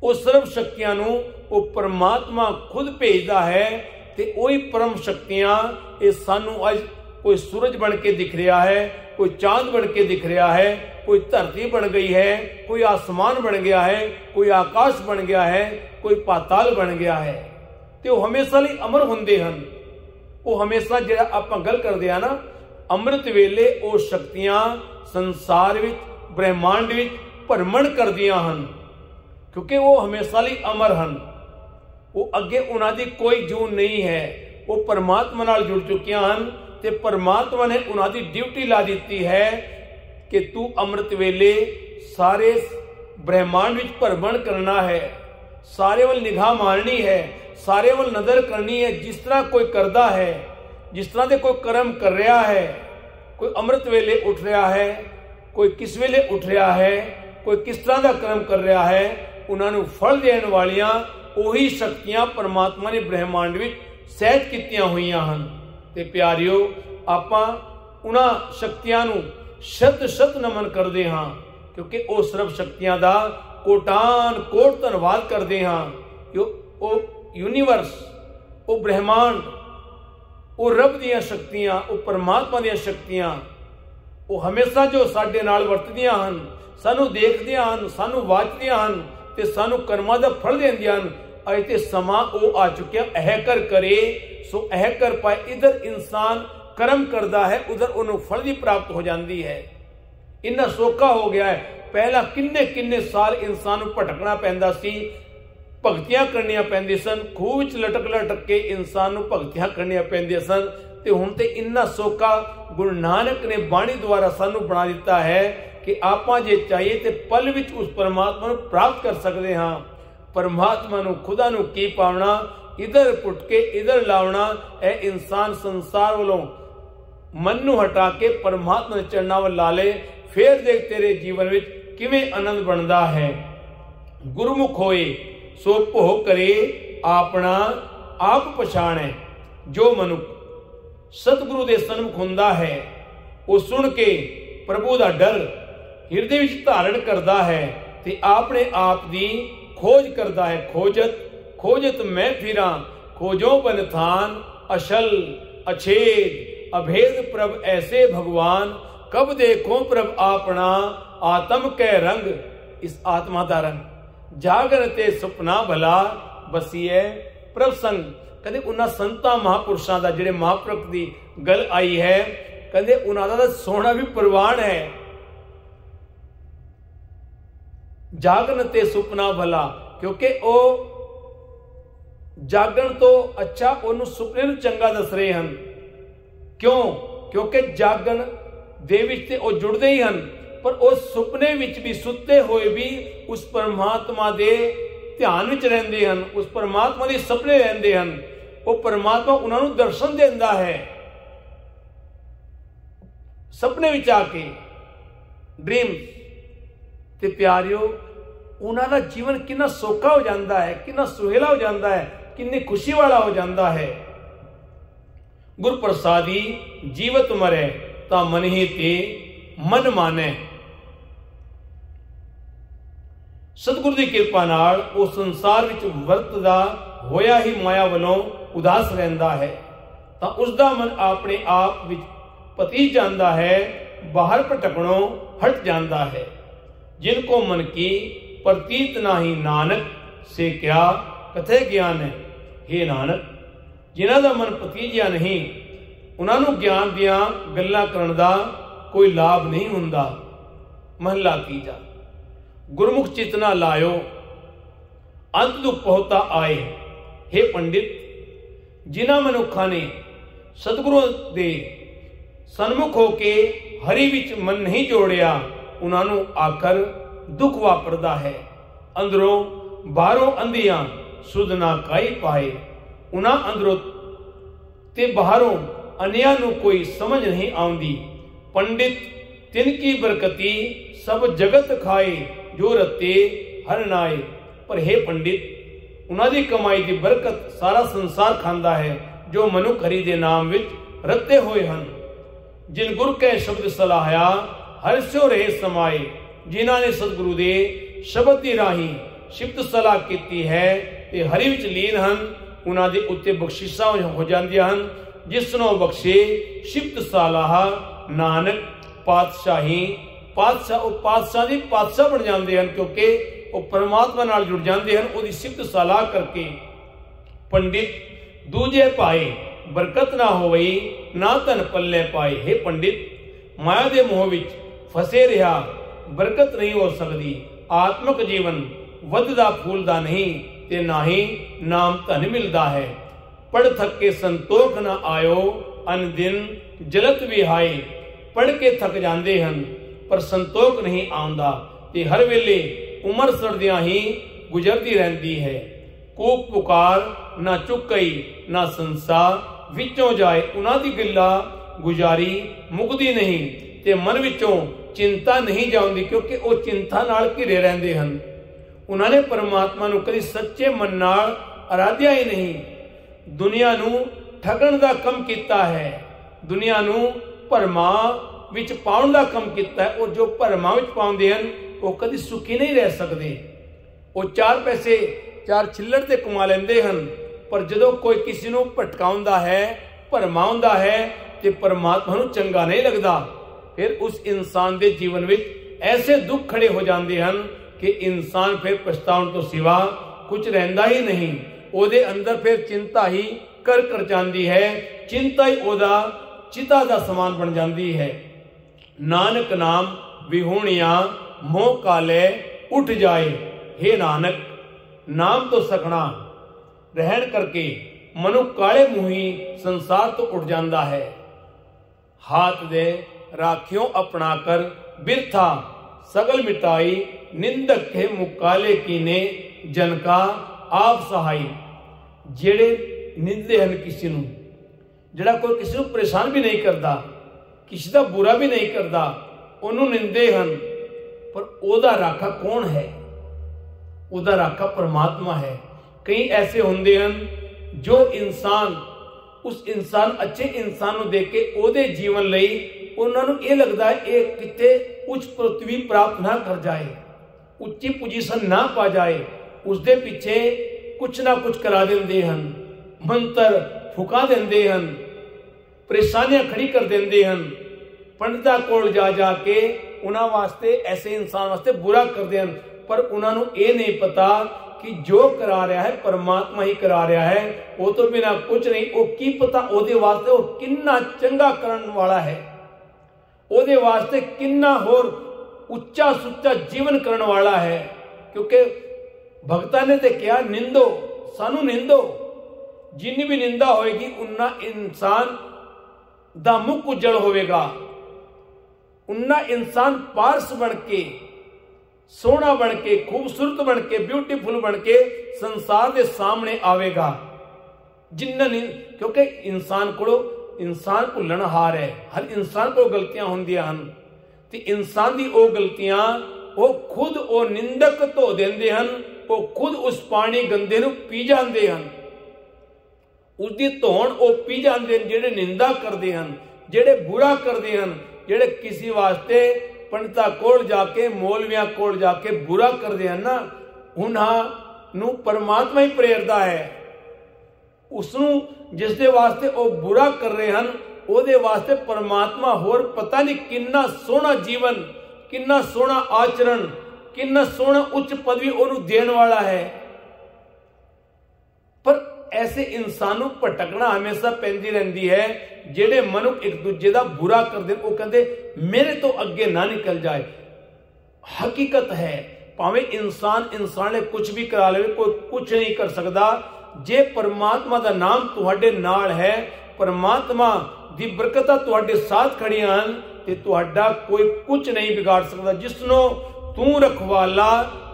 ਉਹ ਸਰਵ ਸ਼ਕਤੀਆਂ ਨੂੰ ਉਹ परमात्मा खुद भेजदा है ਤੇ ਉਹੀ परम शक्तियां ਇਹ ਸਾਨੂੰ ਅੱਜ कोई सूरज बन के दिख रहा है, कोई चांद बन के दिख रहा है, कोई धरती बन गई है, कोई आसमान बन गया है, कोई आकाश बन गया है, कोई पाताल बन गया है ਤੇ ਉਹ हमेशा ਲਈ अमर ਹੁੰਦੇ ਹਨ। ਉਹ हमेशा ਜਿਹੜਾ ਆਪਾਂ ਗੱਲ ਕਰਦੇ ਆ ਨਾ ਅੰਮ੍ਰਿਤ ਵੇਲੇ ਉਹ ਸ਼ਕਤੀਆਂ ਸੰਸਾਰ ਵਿੱਚ ਬ੍ਰਹਿਮੰਡ ਵਿੱਚ ਭਰਮਣ ਕਰਦੀਆਂ ਹਨ ਕਿਉਂਕਿ ਉਹ हमेशा ਲਈ ਅਮਰ ਹਨ। ਉਹ ਅੱਗੇ ਉਹਨਾਂ ਦੀ ਕੋਈ ਜੂਨ ਨਹੀਂ ਹੈ, ਉਹ परमात्मा ਨਾਲ जुड़ ਚੁੱਕੀਆਂ ਹਨ ਤੇ परमात्मा ने ਉਹਨਾਂ ਦੀ ਡਿਊਟੀ ਲਾ ਦਿੱਤੀ ਹੈ ਕਿ ਤੂੰ ਅੰਮ੍ਰਿਤ ਵੇਲੇ ਸਾਰੇ ਬ੍ਰਹਿਮੰਡ ਵਿੱਚ ਭਰਮਣ ਕਰਨਾ ਹੈ, ਸਾਰੇ ਵੱਲ ਨਿਗਾਹ ਮਾਰਨੀ ਹੈ, ਸਾਰੇ ਵੱਲ ਨਜ਼ਰ ਕਰਨੀ ਹੈ। ਜਿਸ ਤਰ੍ਹਾਂ ਕੋਈ ਕਰਦਾ ਹੈ, ਜਿਸ ਤਰ੍ਹਾਂ ਦੇ ਕੋਈ ਕਰਮ ਕਰ ਰਿਹਾ ਹੈ, ਕੋਈ ਅੰਮ੍ਰਿਤ ਵੇਲੇ ਉੱਠ ਰਿਹਾ ਹੈ, ਕੋਈ ਕਿਸ ਵੇਲੇ ਉੱਠ ਰਿਹਾ ਹੈ, ਕੋਈ ਕਿਸ ਤਰ੍ਹਾਂ ਦਾ ਕਰਮ ਕਰ ਰਿਹਾ ਹੈ, ਉਹਨਾਂ ਨੂੰ ਫਲ ਦੇਣ ਵਾਲੀਆਂ ਉਹੀ ਸ਼ਕਤੀਆਂ परमात्मा ਨੇ ਬ੍ਰਹਿਮੰਡ ਵਿੱਚ ਸਹਿਤ ਕੀਤੀਆਂ ਹੋਈਆਂ ਹਨ। ਤੇ ਪਿਆਰਿਓ ਆਪਾਂ ਉਹਨਾਂ ਸ਼ਕਤੀਆਂ ਨੂੰ ਸ਼ਤ ਨਮਨ ਕਰਦੇ ਹਾਂ ਕਿਉਂਕਿ ਉਹ ਸਰਬ ਸ਼ਕਤੀਆਂ ਦਾ ਕੋਟਾਨ ਕੋਟ ਧੰਨਵਾਦ ਕਰਦੇ ਹਾਂ। ਉਹ ਯੂਨੀਵਰਸ, ਉਹ ਬ੍ਰਹਿਮੰਡ, ਉਹ ਰੱਬ ਦੀਆਂ ਸ਼ਕਤੀਆਂ, ਉਹ परमात्मा ਦੀਆਂ ਸ਼ਕਤੀਆਂ ਉਹ ਹਮੇਸ਼ਾ ਜੋ ਸਾਡੇ ਨਾਲ ਵਰਤਦੀਆਂ ਹਨ, ਸਾਨੂੰ ਦੇਖਦੀਆਂ ਹਨ, ਸਾਨੂੰ ਵਾਚਦੀਆਂ ਹਨ ਤੇ ਸਾਨੂੰ ਕਰਮਾਂ ਦਾ ਫਲ ਦਿੰਦੀਆਂ ਹਨ। ਅੱਜ ਤੇ ਸਮਾਂ ਉਹ ਆ ਚੁੱਕਿਆ ਇਹ ਕਰ ਕਰੇ ਸੋ ਇਹ ਕਰ ਪਾਏ। ਇਧਰ ਇਨਸਾਨ ਕਰਮ ਕਰਦਾ ਹੈ ਉਧਰ ਉਹਨੂੰ ਫਲ ਦੀ ਪ੍ਰਾਪਤ ਹੋ ਜਾਂਦੀ ਹੈ। ਇੰਨਾ ਸੌਖਾ ਹੋ ਗਿਆ ਹੈ। ਪਹਿਲਾਂ ਕਿੰਨੇ ਸਾਲ ਇਨਸਾਨ ਨੂੰ ਭਟਕਣਾ ਪੈਂਦਾ ਸੀ, ਭਗਤੀਆਂ ਕਰਨੀਆਂ ਪੈਂਦੀਆਂ ਸਨ, ਖੂਹ ਵਿੱਚ ਲਟਕ ਕੇ ਇਨਸਾਨ ਨੂੰ ਭਗਤੀਆਂ ਕਰਨੀਆਂ ਪੈਂਦੀਆਂ ਸਨ ਤੇ ਹੁਣ ਤੇ ਇੰਨਾ ਸੌਖਾ ਗੁਰੂ ਨਾਨਕ ਨੇ ਬਾਣੀ ਦੁਆਰਾ ਸਾਨੂੰ ਬਣਾ ਦਿੱਤਾ ਹੈ ਕਿ ਆਪਾਂ ਜੇ ਚਾਹੀਏ ਤੇ ਪਲ ਵਿੱਚ ਉਸ परमात्मा ਨੂੰ ਪ੍ਰਾਪਤ ਕਰ ਸਕਦੇ ਹਾਂ। परमात्मा ਨੂੰ ਖੁਦਾ ਨੂੰ ਕੀ ਪਾਉਣਾ, ਇਧਰ ਪੁੱਟ ਕੇ ਇਧਰ ਲਾਉਣਾ। ਇਹ ਇਨਸਾਨ ਸੰਸਾਰ ਵੱਲੋਂ ਮਨ ਨੂੰ ਹਟਾ ਕੇ परमात्मा ਦੇ ਚਰਨਾਂ ਵੱਲ ਲਾ ਲੇ, ਫੇਰ ਦੇਖ ਤੇਰੇ ਜੀਵਨ ਵਿੱਚ ਕਿਵੇਂ ਆਨੰਦ ਬਣਦਾ ਹੈ। ਗੁਰਮੁਖ ਹੋਏ ਸੋ ਭੋਗ ਕਰੇ ਆਪਣਾ ਆਪ ਪਛਾਣੈ। ਜੋ ਮਨੁੱਖ ਸਤਿਗੁਰੂ ਦੇ ਸਨਮੁਖ ਹੁੰਦਾ ਹੈ ਉਹ ਸੁਣ ਕੇ ਪ੍ਰਭੂ ਦਾ ਡਰ ਹਿਰਦੇ ਵਿੱਚ ਧਾਰਨ ਕਰਦਾ ਹੈ ਤੇ ਆਪਣੇ ਆਪ ਦੀ खोज करता है। खोजत मैं फिरा खोजो बनथान अशल अछेद अभेद प्रभ ऐसे भगवान कब देखो प्रभ आपना आत्म कै रंग। इस आत्मा का रंग जागन ते सुपना भला बसीए प्रभ संग। कहते उन्हां संतां महापुरुषां दा जिहड़े महापुरख दी गल आई है, कहते उन्हां दा सोना भी प्रवान है। जागन ते सुपना भला क्योंकि वो जागण तो अच्छा उन्होंने सुपने ਨੂੰ ਚੰਗਾ ਦੱਸ ਰਹੇ ਹਨ। क्यों? क्योंकि जागण ਦੇ ਵਿੱਚ ਤੇ ਉਹ ਜੁੜਦੇ ਹੀ ਹਨ ਪਰ ਉਹ ਸੁਪਨੇ ਵਿੱਚ ਵੀ ਸੁੱਤੇ ਹੋਏ ਵੀ ਉਸ परमात्मा ਦੇ ਧਿਆਨ ਵਿੱਚ ਰਹਿੰਦੇ ਹਨ, ਉਸ परमात्मा ਦੇ ਸੁਪਨੇ ਰਹਿੰਦੇ ਹਨ। ਉਹ परमात्मा ਉਹਨਾਂ ਨੂੰ ਦਰਸ਼ਨ ਦਿੰਦਾ ਹੈ ਸੁਪਨੇ ਵਿੱਚ ਆ ਕੇ ਡ੍ਰੀਮਸ। ਤੇ ਪਿਆਰਿਓ ਉਹਨਾਂ ਦਾ ਜੀਵਨ ਕਿੰਨਾ ਸੌਖਾ ਹੋ ਜਾਂਦਾ ਹੈ, ਕਿੰਨਾ ਸੁਹੇਲਾ ਹੋ ਜਾਂਦਾ ਹੈ, ਕਿੰਨੀ ਖੁਸ਼ੀ ਵਾਲਾ ਹੋ ਜਾਂਦਾ ਹੈ। ਗੁਰ ਪ੍ਰਸਾਦੀ ਜੀਵਤ ਮਰੇ ਤਾਂ ਮਨ ਹੀ ਤੇ ਮਨ ਮਾਨੈ। ਸਤਿਗੁਰ ਦੀ ਕਿਰਪਾ ਨਾਲ ਉਹ ਸੰਸਾਰ ਵਿੱਚ ਵਰਤਦਾ ਹੋਇਆ ਹੀ ਮਾਇਆ ਵੱਲੋਂ ਉਦਾਸ ਰਹਿੰਦਾ ਹੈ ਤਾਂ ਉਸ ਦਾ ਮਨ ਆਪਣੇ ਆਪ ਵਿੱਚ ਪਤੀ ਜਾਂਦਾ ਹੈ, ਬਾਹਰ ਭਟਕਣੋਂ ਹਟ ਜਾਂਦਾ ਹੈ। जिनको मन की प्रतीत नाही नानक से क्या कथे ज्ञान है। हे नानक जिन्हां दा मन पतीजिया नहीं उन्हां नूं ज्ञान दियां गल्लां करन दा कोई लाभ नहीं हुंदा। महला तीजा गुरमुख चितना लायो अंत दुख पहुता आए। हे पंडित जिन्हां मनुखां ने सतगुरु दे सन्मुख होके हरि विच मन नहीं जोड़िया उन्हां नूं आखर दुख वापरदा है। अंदरों बाहरों अंधियां सुध ना काई पाए। उन्हां अंदरों ते बाहरों अन्यां नूं कोई समझ नहीं आउंदी। पंडित तिनकी बरकती सब जगत खाए, जो रते हर नाए। पर हे पंडित, उन्हां दी कमाई दी बरकत सारा संसार खांदा है, जो मनुख हरि दे नाम विच रते होए हन। जिन गुर कै शब्द सलाहया, हर स्यो रहे समाए। जिन्हां ने सतगुरु दे शब्द दी राही शिफ्त सलाह कीती है ते हरि विच लीन हन, उन्हां दे उत्ते बख्शिशां हो जांदियां हन। जिसनों बख्शे शिफ्त सलाह, नानक पातशाही पातशाह दी पातशाह बन जाते हैं, क्योंकि वो परमात्मा नाल जुड़ जाते हैं उसकी सिफत सलाह करके। पंडित दूजे पाए, बरकत ना होई, ना धन पल्ले पाए। हे पंडित, माया दे मोह विच फसे रहा, बरकत नहीं हो सकती। आत्मक जीवन वधदा फूलदा नहीं, ते ना ही नाम धन मिलता है। पढ़ थक के संतोख न आयो, अन दिन जलत विहाए। पढ़ के थक जाते हैं पर संतोख नहीं आंदा, ते हर वेले उमर सरदियां ही गुजरती रहती है। कूक पुकार ना चुकई, ना संसा विचों जाए। उन्हां दी गिला गुजारी मुकदी नहीं, ते मन विचों चिंता नहीं जाउंदी, क्योंकि वो चिंता नाल घिरे रहंदे हन। उन्होंने परमात्मा नूं कदी सच्चे मन नाल आराध्या ही नहीं। दुनिया नूं ठगण दा कम कीता है, दुनिया नूं भरमां विच पाउण दा कम कीता है। और जो भरमां विच पाउंदे हन वो कदी सुखी नहीं रह सकदे। वो चार पैसे चार छिल्लड़ ते कमा लैंदे हन, पर जदों कोई किसी नूं भटकाउंदा है, भरमाउंदा है, ते परमात्मा नूं चंगा नहीं लगदा। फिर उस इंसान दे जीवन विच ऐसे दुख खड़े हो जाते हैं कि इंसान फिर पछताउण तो सिवा कुछ रहिंदा ही नहीं। ओदे अंदर फिर चिंता ही कर जाती है, चिंता ही ओदा चिता दा समान बन जाती है। नानक नाम विहूणिया मोह काले उठ जाए। हे नानक, नाम तो सकना रहन करके मनुख काले मुही संसार तो उठ जाता है। हाथ दे राखियों अपना कर बिरथा सगल मिटाई। निंदक के मुकाले कीने जन का आप सहाई। जेड़े निंदे हैं किसी नूं, जेड़ा कोई किसी नूं परेशान भी नहीं करता, किसी का बुरा भी नहीं करता, उन्होंने निंदे हैं, पर ओदा राखा कौन है? ओदा राखा परमात्मा है। कई ऐसे होंदे हैं जो इंसान उस इंसान अच्छे इंसान को देख के ओदे जीवन लई उन्होंने ये लगता है ये किते उच्च पृथ्वी प्राप्त ना कर जाए, उच्ची पोजीशन ना पा जाए, उसके पीछे कुछ ना कुछ करा देंदे हैं, मंत्र फुका देंदे हैं, परेशानियां खड़ी कर देंदे हैं। पंडितां कोल जा जाके उन्हां वास्ते ऐसे इंसान वास्ते बुरा करते हैं, पर उन्होंने ये नहीं पता कि जो करा रहा है परमात्मा ही करा रहा है। वो तो बिना कुछ नहीं, वो की पता ओदे वास्ते वो किन्ना चंगा करन वाला है, ओदे वास्ते किन्ना होर उच्चा सुच्चा जीवन करने वाला है। क्योंकि भगता ने तो क्या निंदो, सानू निंदो, जिन्नी भी निंदा होएगी उन्ना इंसान दा मुख उजड़ होवेगा, उन्ना इंसान पारस बन के, सोना बन के, खूबसूरत बन के, ब्यूटीफुल बन के संसार के सामने आवेगा। जिन्ना क्योंकि इंसान भुल्लणहार है, हर इंसान को गलतियां होंदियां हन, ते इंसान दी ओ गलतियां वो खुद ओ निंदक धो देंदे हन, वो खुद उस पानी गंदे नूं पी जांदे हन, उसदी धोण वो पी जांदे हन। जेड़े निंदा करदे हन, जेड़े बुरा करदे हन, जेड़े किसी वास्ते पंडितां कोल जाके मौलवियां कोल जाके बुरा करदे हन ना, उन्हां नूं परमात्मा ही प्रेरदा है। उसनूं जिसदे वास्ते वो बुरा कर रहे हैं ओदे वास्ते परमात्मा होर पता नहीं किन्ना सोहना जीवन, किन्ना सोहना आचरण, किन्ना सोहना उच्च पदवी ओनू देण वाला है। पर ऐसे इंसानों भटकना हमेशा पैंदी रहंदी है। जेड़े मनुख एक दूजे का बुरा करते वो कहते मेरे तो अगे ना निकल जाए। हकीकत है भावें इंसान ने कुछ भी करा ले, कोई कुछ नहीं कर सकता। जे परमात्मा का नाम तुहाडे नाल है, परमात्मा दी बरकतां तुहाडे साथ खड़ियां हन, ते तुहाडा कोई कुछ नहीं बिगाड़ सकता। जिसनो तू रखवाला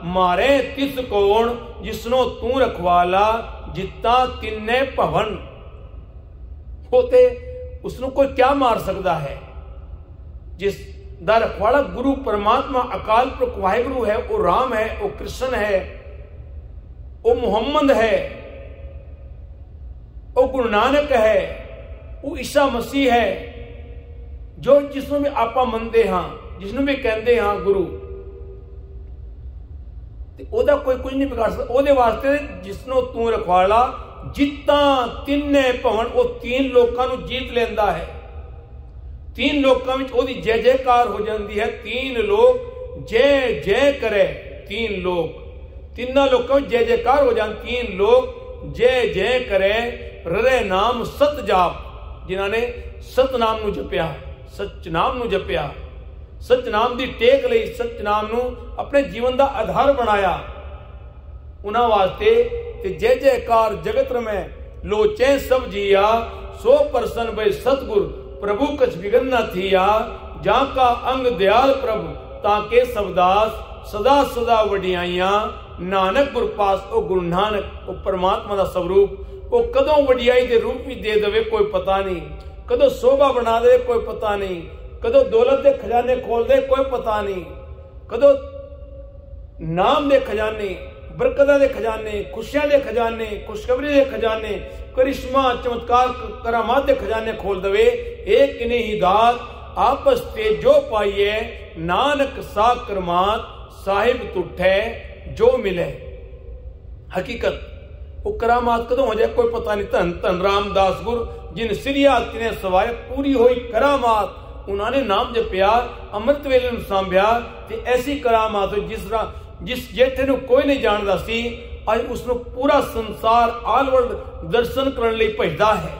मारे तिस कौन, जिसनो तू रखवाला जिता तिन्ने भवन। होते उसनो कोई क्या मार सकता है? जिस दा रखवाड़ा गुरु परमात्मा अकाल पुरख वाहिगुरु है, वो राम है, वो कृष्ण है, वो मुहम्मद है, वो गुरु नानक है, वो ईसा मसीह है, जो जिसनों भी आपा मनते हाँ, जिसनों भी कहते हाँ गुरु, ओदा कोई कुछ नहीं बिगाड़ सकता। ओदे वास्ते जिसनों तू रखवाला जितना तिन्ने भवन, वो 3 लोकां नूं जीत लेंदा है। 3 लोकां विच ओदी जय जयकार हो जाती है। 3 लोग जय जय करे, 3 लोग, 3 लोकां विच जय जयकार हो जाती। 3 लोग जय जय करे, रे नाम सत जाप, जिन्होंने सत नाम नूं जपिया, सच नाम नूं जपिया, सच नाम दी टेक लई, सच नाम नूं अपने जीवन का आधार बनाया, उन्हां वास्ते ते जय जयकार जगत में लोचे सब जिया, 100% भई सतगुर प्रभु कछ बिगड़ न थिया, जाका अंग दयाल प्रभु ताके सबदास सदा सदा वडियाइया, नानक गुर पास ओ गुरु नानक, ओ परमात्मा दा स्वरूप, वो कदों वडियाई दे रूप भी दे देवे कोई पता नहीं, कदों शोभा बना दे कोई पता नहीं, कदों दौलत के खजाने खोल दे कोई पता नहीं, कदों नाम दे खजाने, बरकतां दे खजाने, खुशियां दे खजाने, खुशखबरी दे खजाने, करिश्मा चमत्कार करामात दे खजाने खोल दवे। एक ने ही दात आपस ते जो पाइए, नानक सा करमात साहिब तुठे जो मिले। हकीकत वो करामात कदों हो जाए कोई पता नहीं। धन धन रामदास गुर जिन सिरिया तिने सवाए, पूरी हुई करामात, उन्होंने नाम जपिया, अमृत वेले नूं सांभ्या, ते ऐसी करामात जिस जेठे नूं कोई नहीं जानदा सी, अज उसनूं पूरा संसार आलवड़ दर्शन करने लई भजदा है।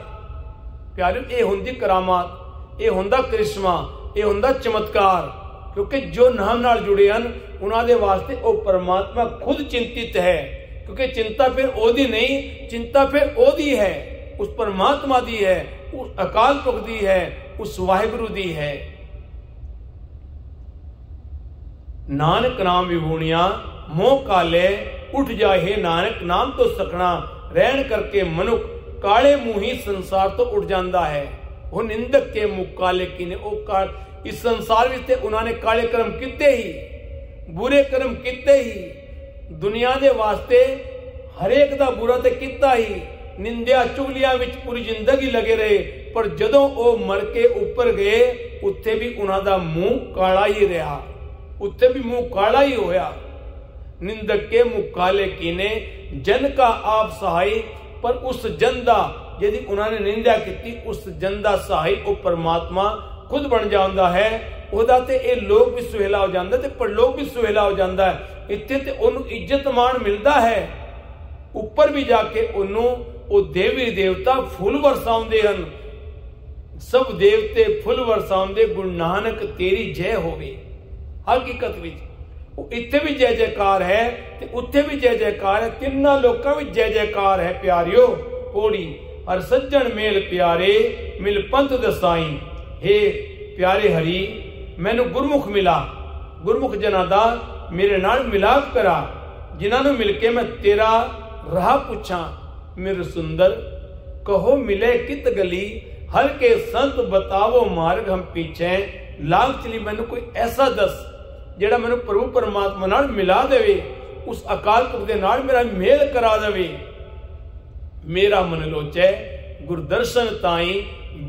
प्यारिओ, ये हुंदी करामात, ये हुंदा करिश्मा, ये हुंदा चमत्कार, क्योंकि जो नाम नाल जुड़े हन उन्हां दे वास्ते वो परमात्मा खुद चिंतित है। क्योंकि चिंता फिर ओदी नहीं, चिंता फिर ओदी है, उस परमात्मा दी है, उस अकाल पुरख दी है, उस वाहिगुरु दी है। नानक नाम विभूणिया मोह काले, उठ जाए नानक नाम तो सकना, रहन करके मनुख काले मुंही संसार तो उठ जाता है। वो निंदक के मुख काले किने, इस संसार में उन्होंने काले कर्म किते ही, बुरे कर्म किते ही, दुनिया दे वास्ते हरेक दा बुरा ते किता ही, निंदिया चुगलियां विच पूरी जिंदगी लगे रहे, पर जदों वो मर के ऊपर गए उत्थे भी उन्हां दा मुंह काला ही रहा, उत्थे भी मुंह काला ही होया। निंदक के मुंह काले कीने, जन का आप सहाय, पर उस जन दा यदि उन्होंने निंदा की, उस जन दा सहाय वो परमात्मा खुद बन जाता है। ओदा ते ये लोग भी सुहेला हो जाता है, पर लोग भी सुहेला हो जाता है। इत्थे ते उन्होंने इज्जत मान मिलता है, ऊपर भी जाके उन्होंने वो देवी देवता फुल वरसाउंदे हन, सब देवते फुल वरसाउंदे, गुरु नानक तेरी जय होवे। हकीकत विच इत्थे भी जय जयकार है ते उत्थे भी जय जयकार है, तिन्ना लोकां विच जय जयकार है। प्यारियो पौड़ी हर सज्जन मेल प्यारे, मिल पंथ दसाई, हे प्यारे हरि मैनू गुरमुख मिला, गुरमुख जना दा मेरे नाल मिलाप करा, जिन्हां नूं मिल के मैं तेरा राह पुछा। मेरे सुंदर कहो मिले कित गली, हर के संत बतावो मार्ग हम पीछे, लाग चली मैनू कोई ऐसा दस जेड़ा मैनू प्रभु परमात्मा नाल मिला देवे, उस अकाल पुरख दे नाल मेरा मेल करा देवे। मेरा मन लोचे गुरदर्शन ताई,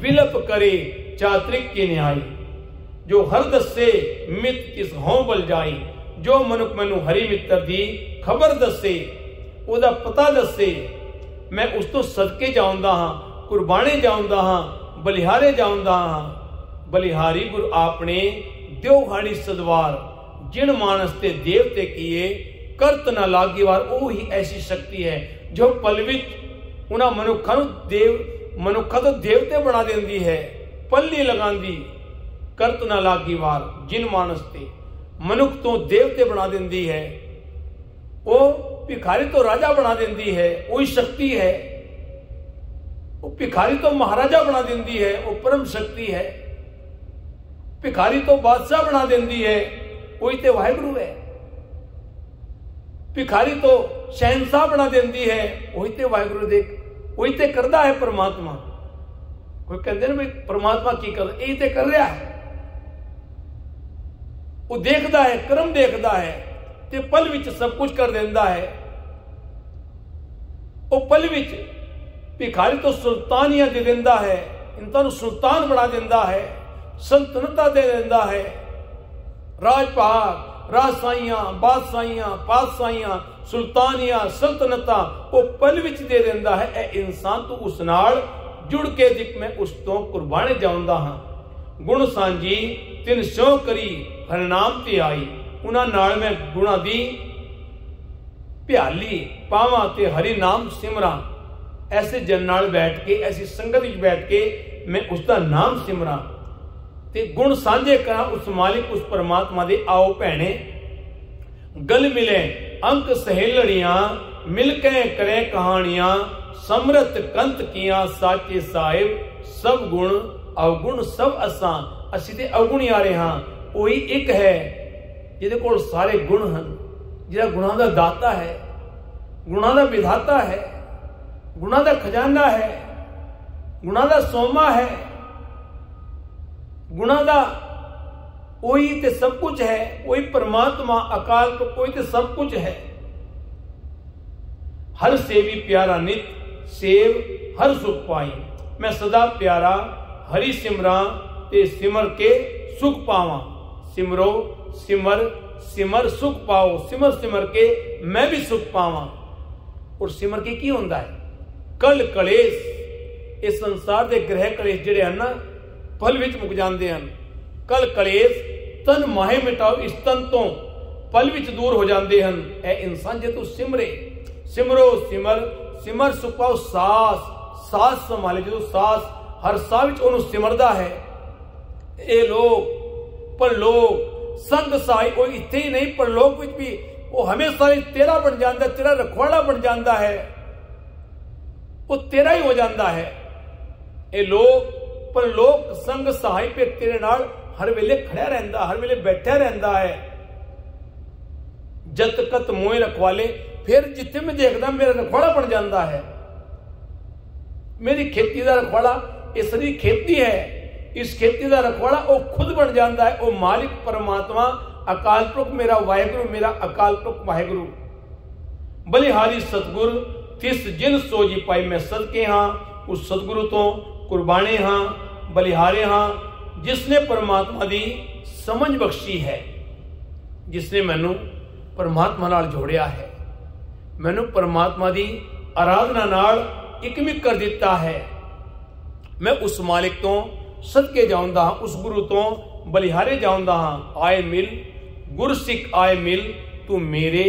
विलप करे चात्रिक की न्याई, जो हर दसे मित किस हों बल जाई, जो मनुख मैनू हरि मित्र दी खबर दसे, ओदा पता दसे, मैं उस तो सदके जाऊंदा हाँ, कुर्बाने जाऊंदा हाँ, बलिहारे जाऊंदा हाँ। बलिहारी गुरु आपने द्योहाड़ी सदवार, जिन मानस ते देवते किए, करत न लागी वार। वो ही ऐसी शक्ति है जो पल विच उन्हां मनुखां नूं मनुखा तो देवते बना देंदी है, पल नहीं लगांदी। करत न लागी वार, जिन मानस ते मनुख तो देवते बना देंदी है, वो भिखारी तो राजा बना देंदी है, वही शक्ति है। वो भिखारी तो महाराजा बना देंदी है, वो परम शक्ति है। भिखारी तो बादशाह बना देंदी है, वही ते वाहिगुरु है। भिखारी तो शहनशाह बना देंदी है, वही ते वाहिगुरु देख, वही ते करदा है परमात्मा। कोई कहते ना भाई परमात्मा की कर, यही ते कर रहा है। वो देखता है, क्रम देखता है ते पल विच सब कुछ कर देता है। वो पल विच भिखारी तो सुल्तानियां दे देता है, इन्होंने सुल्तान बना देता है, सल्तनता दे देता है, राजभाग, राजशाहियां, बादशाहियां, पातशाहियां, सुल्तानियां, सल्तनता वो पल विच दे देता है। ए इंसान तो उस नाल जुड़ के दिख मैं उस तो कुर्बाने जाऊंदा हां। गुण सांझी तिन स्यों करी हर नाम ते आई, उन्हां नाल मैं गुणा दी प्याली पावां ते हरि नाम सिमरा। ऐसे जन नाल बैठ के, ऐसी संगत विच बैठ के मैं उसका नाम सिमरा ते गुण सांझे करा उस मालिक, उस परमात्मा दे। आओ भैणे गल मिले अंक सहेलड़ियां, मिलके करे कहानियां, समरत कंत किया साचे साहिब। सब गुण अवगुण सब असां, असीं ते अवगुण यारे हां। कोई एक है जिहदे कोल सारे गुण हैं, जिहड़ा गुणां दा दाता है, गुणां दा विधाता है, गुणां दा खजाना है, गुणां दा सोमा है, गुणां दा कोई ते सब कुछ है। कोई परमात्मा अकाल को कोई ते सब कुछ है। हर सेवी प्यारा नित सेव हर सुख पाई। मैं सदा प्यारा हरि सिमरा ते सिमर के सुख पावा। सिमरो सिमर सिमर सुख पाओ, सिमर सिमर के मैं भी सुख पावा। और सिमर के की होंदा है? कल कलेश, इस संसार के ग्रह कलेश जिहड़े हैं ना पल विच मुक जाते हैं। कल कलेश तन माहे मिटाओ, इस तन तो पल विच दूर हो जाते हैं। ए इंसान जे तू सिमरे, सिमरो सिमर सिमर सुख पाओ। सास संभाले, जो सास हर साह विच ओनू सिमरदा है। ए लोग परलोक संग साई, वो इत्थे ही नहीं परलोक विच भी वो हमेशा तेरा बन जाता, तेरा रखवाड़ा बन जाता है, वो तेरा ही हो जाता है। ए लोग परलोक संग सहाय पे तेरे नाल हर वेले खड़ा रहता, हर वेले बैठा रहता है। जत कत मोह रखवाले, फिर जिथे मैं देखदा मेरा रखवाड़ा बन जाता है। मेरी खेती का रखवाड़ा, इसकी खेती है, इस खेती का रखवाड़ा वो खुद बन जाता है। वो मालिक परमात्मा अकाल पुरख मेरा वाहेगुरु, मेरा अकाल पुरख वाहेगुरु। बलिहारी सतगुरु तिस जिन सोजी पाई। मैं सदके हाँ उस सतगुरु तो, कुर्बाने हाँ, बलिहारे हाँ, जिसने परमात्मा दी समझ बख्शी है, जिसने मैनू परमात्मा नाल जोड़िया है, मैनू परमात्मा दी आराधना नाल इकमिक कर दिता है। मैं उस मालिक तो सदके जाऊंदा हाँ, उस गुरु तो बलिहारे जाऊंदा हाँ। आए मिल गुर सिख आए मिल, तू मेरे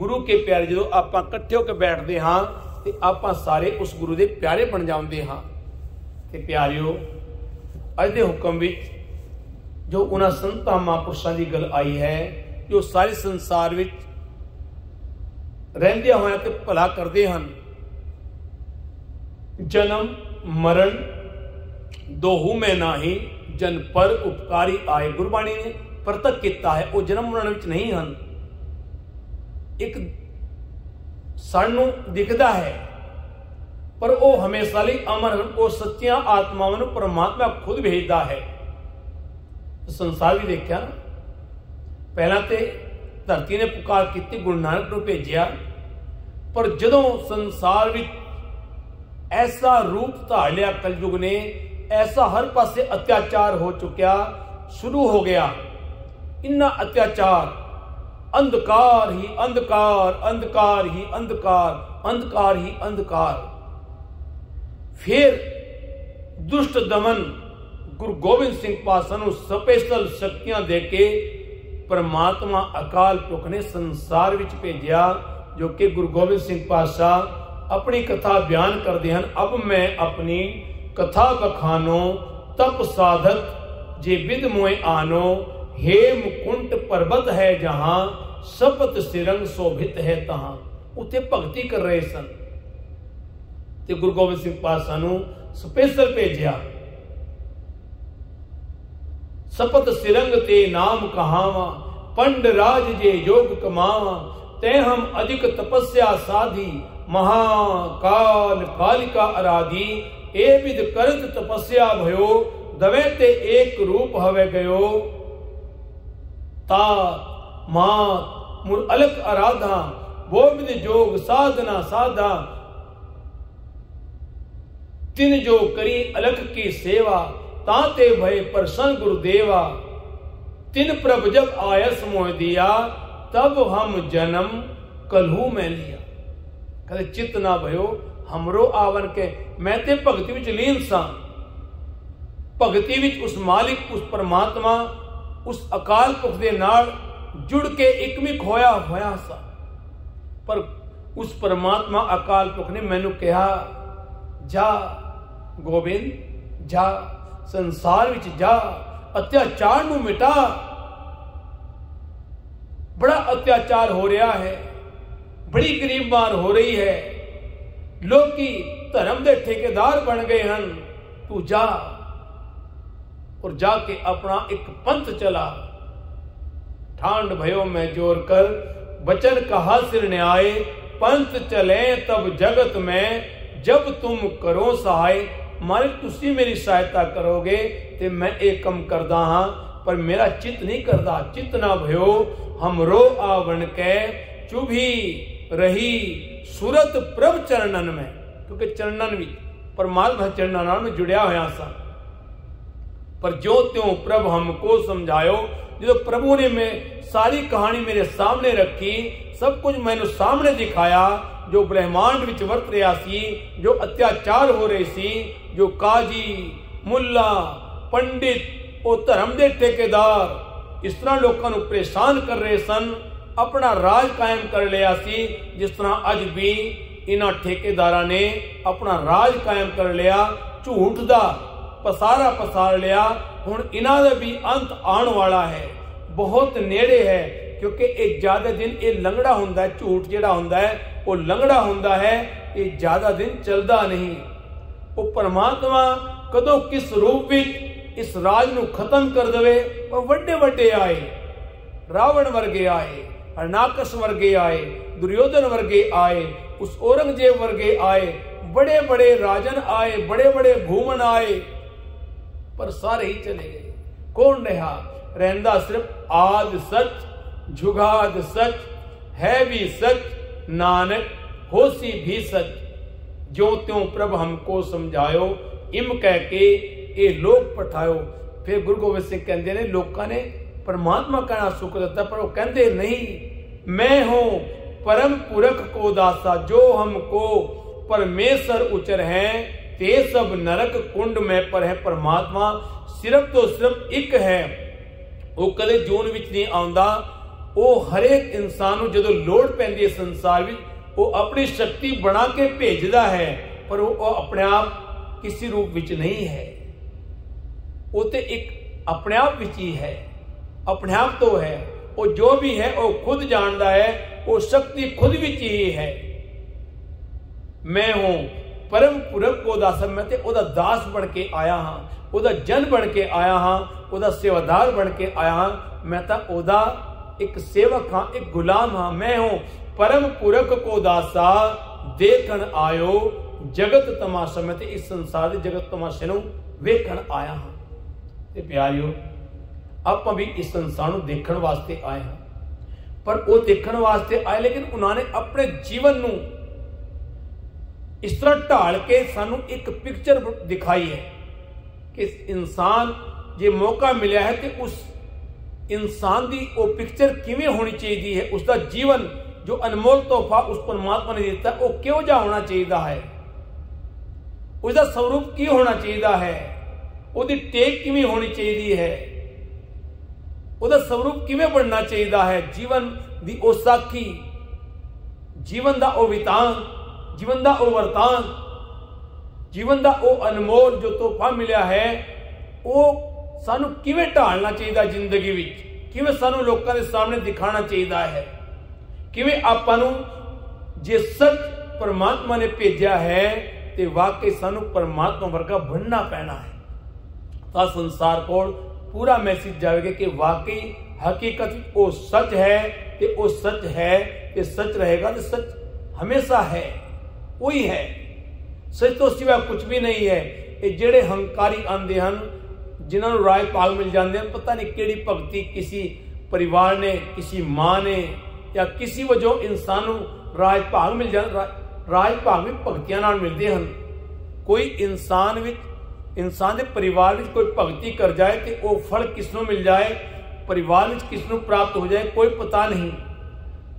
गुरु के प्यारे। जो आपां इकट्ठे होकर बैठते हाँ तो आपां सारे उस गुरु के प्यारे बन जाते हाँ। ते प्यारियो, अज दे हुक्म विच जो उन्हां संतां महापुरुषां दी गल आई है, जो सारे संसार विच रहंदे होए ते भला करदे हन। जन्म मरण दोहू में नाही, जन पर उपकारी आए। गुरबाणी ने परतक किया है, वो जन्म मरण विच नहीं हन। एक सानू दिखदा है पर वो हमेशा लई अमर हन। वो सच्चियां आत्मावां नूं परमात्मा खुद भेजदा है। संसार भी देखा ना, पहला ते धरती ने पुकार की, गुरु नानक नूं भेजिया, पर जदों संसार विच ऐसा रूप धार लिया कलयुग ने, ऐसा हर पासे अत्याचार हो चुका, शुरू हो गया इन्ना अत्याचार, अंधकार ही अंधकार, अंधकार ही अंधकार, अंधकार ही अंधकार। फिर दुष्ट दमन गुरु गोबिंद सिंह पातशाह नूं स्पेशल शक्तियां देके परमात्मा अकाल पुरख ने संसार विच भेजिया, जो कि गुरु गोबिंद सिंह पातशाह अपनी कथा बयान करते हैं। अब मैं अपनी कथा बखानो, तप साधक जे विद मोए आनो, हेम कुंट पर्वत है जहां, सपत सिरंग शोभित है तहां। उत्थे भगती कर रहे सन ते गुरु गोबिंद सिंह पातशाह नूं स्पेशल भेजिया। सपत सिरंग ते नाम कहावा, पंड राज जे योग कमावा, ते हम अधिक तपस्या साधी, महाकाल कालिका आराधी। ए विद करत तपस्या भयो, दवे ते एक रूप हवे गयो। तात मात मुर अलख आराधा बोविद जोग साधना साधा तिन जो करी अलख की सेवा ताते भय प्रसन्न गुरुदेवा तिन प्रभ जब आयस मोह दिया तब हम जन्म कलहू में लिया। कहते चित ना भयो हमरो आवन के मैं ते भगति विच लीन सा। भगति विच उस मालिक उस परमात्मा उस अकाल पुरख दे नाल जुड़ के इकमिक होया होया सा। पर उस परमात्मा अकाल पुरख ने मैनू कहा जा गोबिंद जा संसार विच जा अत्याचार नू मिटा। बड़ा अत्याचार हो रहा है, बड़ी गरीब मार हो रही है, लोग की धर्म के ठेकेदार बन गए हैं। तू जा और जाके अपना एक पंथ चला। ठांड भयो में जोर कर बचन कहा सिर न्याय पंथ चले तब जगत में जब तुम करो सहाय। मालिक तुसी मेरी सहायता करोगे ते मैं एक कम करदा हाँ पर मेरा चित नहीं करदा। चित ना भयो हमरो आवन के चुभी रही सूरत प्रभ चरणन में। क्योंकि चरणन भी परमात्मा चरणन में जुड़िया होया सा। पर जो त्यों प्रभ हमको समझायो। जो प्रभु ने मैं सारी कहानी मेरे सामने रखी, सब कुछ मैंने सामने दिखाया। जो ब्रह्मांड विच वर्त रहा सी, जो अत्याचार हो रहे सी, जो काजी मुल्ला पंडित और धर्म दे ठेकेदार इस तरह लोगों को परेशान कर रहे सन, अपना राज कायम कर लिया सी। जिस तरह अज भी इन्हां ठेकेदारां ने अपना राज कायम कर लिया, झूठ दा पसारा पसार लिया। हुण इन्हां दा भी अंत आने वाला है, बहुत नेड़े है। क्योंकि एक ज्यादा दिन ये लंगड़ा हुंदा है, झूठ जिहड़ा हुंदा है वो लंगड़ा हुंदा है, ये ज्यादा दिन चलदा नहीं। वो परमात्मा कदों किस रूप विच इस राज नू खत्म कर देवे। वो वड्डे वड्डे आए, रावण वर्गे आए, हरनाकस वर्गे आए, दुर्योधन वर्गे आए, उस औरंगजेब वर्गे आए, बड़े बड़े राजन आए, बड़े बड़े भूमन आए, पर सारे ही चले गए। कौन रहा? रहंदा सिर्फ आद सच जुगाद सच है भी सच नानक होसी भी सच। जो त्यों प्रभ हमको समझायो इम कह के ये लोग पठायो। फिर गुरु गोबिंद सिंह कहते ने लोगों ने परमात्मा कहना सुख देता, पर वो कहते नहीं मैं हूं परम पुरख को दासा। जो हमको परमेश्वर उचर है ते सब नरक कुंड में पर है। परमात्मा सिर्फ तो सिर्फ एक है, वो कदे जून विच नहीं आउंदा। वो हरेक इंसान को जो लोड़ पैंदी है संसार में, वो अपनी शक्ति बना के भेजदा है, पर वो अपने आप किसी रूप विच नहीं है। वो तो एक अपने आप विच ही है, अपने आप तो है। वो जो भी है वो खुद जानता है, वो शक्ति खुद विच ही है। मैं हूं परम पुरख को दास, मैं ते ओदा दास बन के आया हाँ, ओदा जन बन के आया हाँ, ओदा सेवादार बन के आया हाँ। मैं तो ओदा एक सेवक हाँ, एक गुलाम हाँ। मैं हूं परम पुरख को दासा देखन आयो जगत तमाशा। मैं ते इस संसार के जगत तमाशे नू वेखन आया हाँ। ते प्यारियो आप भी इस संसार नू देखण वास्ते आए हैं, पर वो देखण वास्ते आए लेकिन उन्होंने अपने जीवन नू इस तरह ढाल के सानू एक पिक्चर दिखाई है कि इंसान जे मौका मिला है कि उस इंसान की वो पिक्चर किवें होनी चाहिए है। उसका जीवन जो अनमोल तोहफा उस परमात्मा ने दिता है वो क्यों जा होना चाहिए है, उसका स्वरूप की होना चाहिए है, उसकी टेक किवें होनी चाहिए है, उसका स्वरूप किवें बनना चाहिए है। जीवन की वो साखी, जीवन का वो वितान, जीवन का वो वरतान, जीवन का वो अनमोल जो तोहफा मिला है, वो सानू किवें ढालना चाहिए जिंदगी विच, किवें सानू लोकां दे सामने दिखाना चाहिए है, किवें आपां नू जे सच परमात्मा ने भेजा है ते वाकई सानू परमात्मा वर्गा बनना पैना है। तो संसार को पूरा मैसेज जाएगा कि वाकई हकीकत वो सच है ते वो सच है कि सच रहेगा तो सच हमेशा है, वही है। सच तो सिवा कुछ भी नहीं है। ये जेड़े हंकारी आंदे हैं जिन्होंने राय पाग मिल जाते हैं, पता नहीं केड़ी भगती किसी परिवार ने, किसी मां ने या किसी वजह इंसान को राज भाग मिल जाता। राज भाग भी भगतियां नाल मिलते हैं। कोई इंसान के परिवार में कोई भगती कर जाए तो वह फल किसनों मिल जाए, परिवार में किसनों प्राप्त हो जाए, कोई पता नहीं।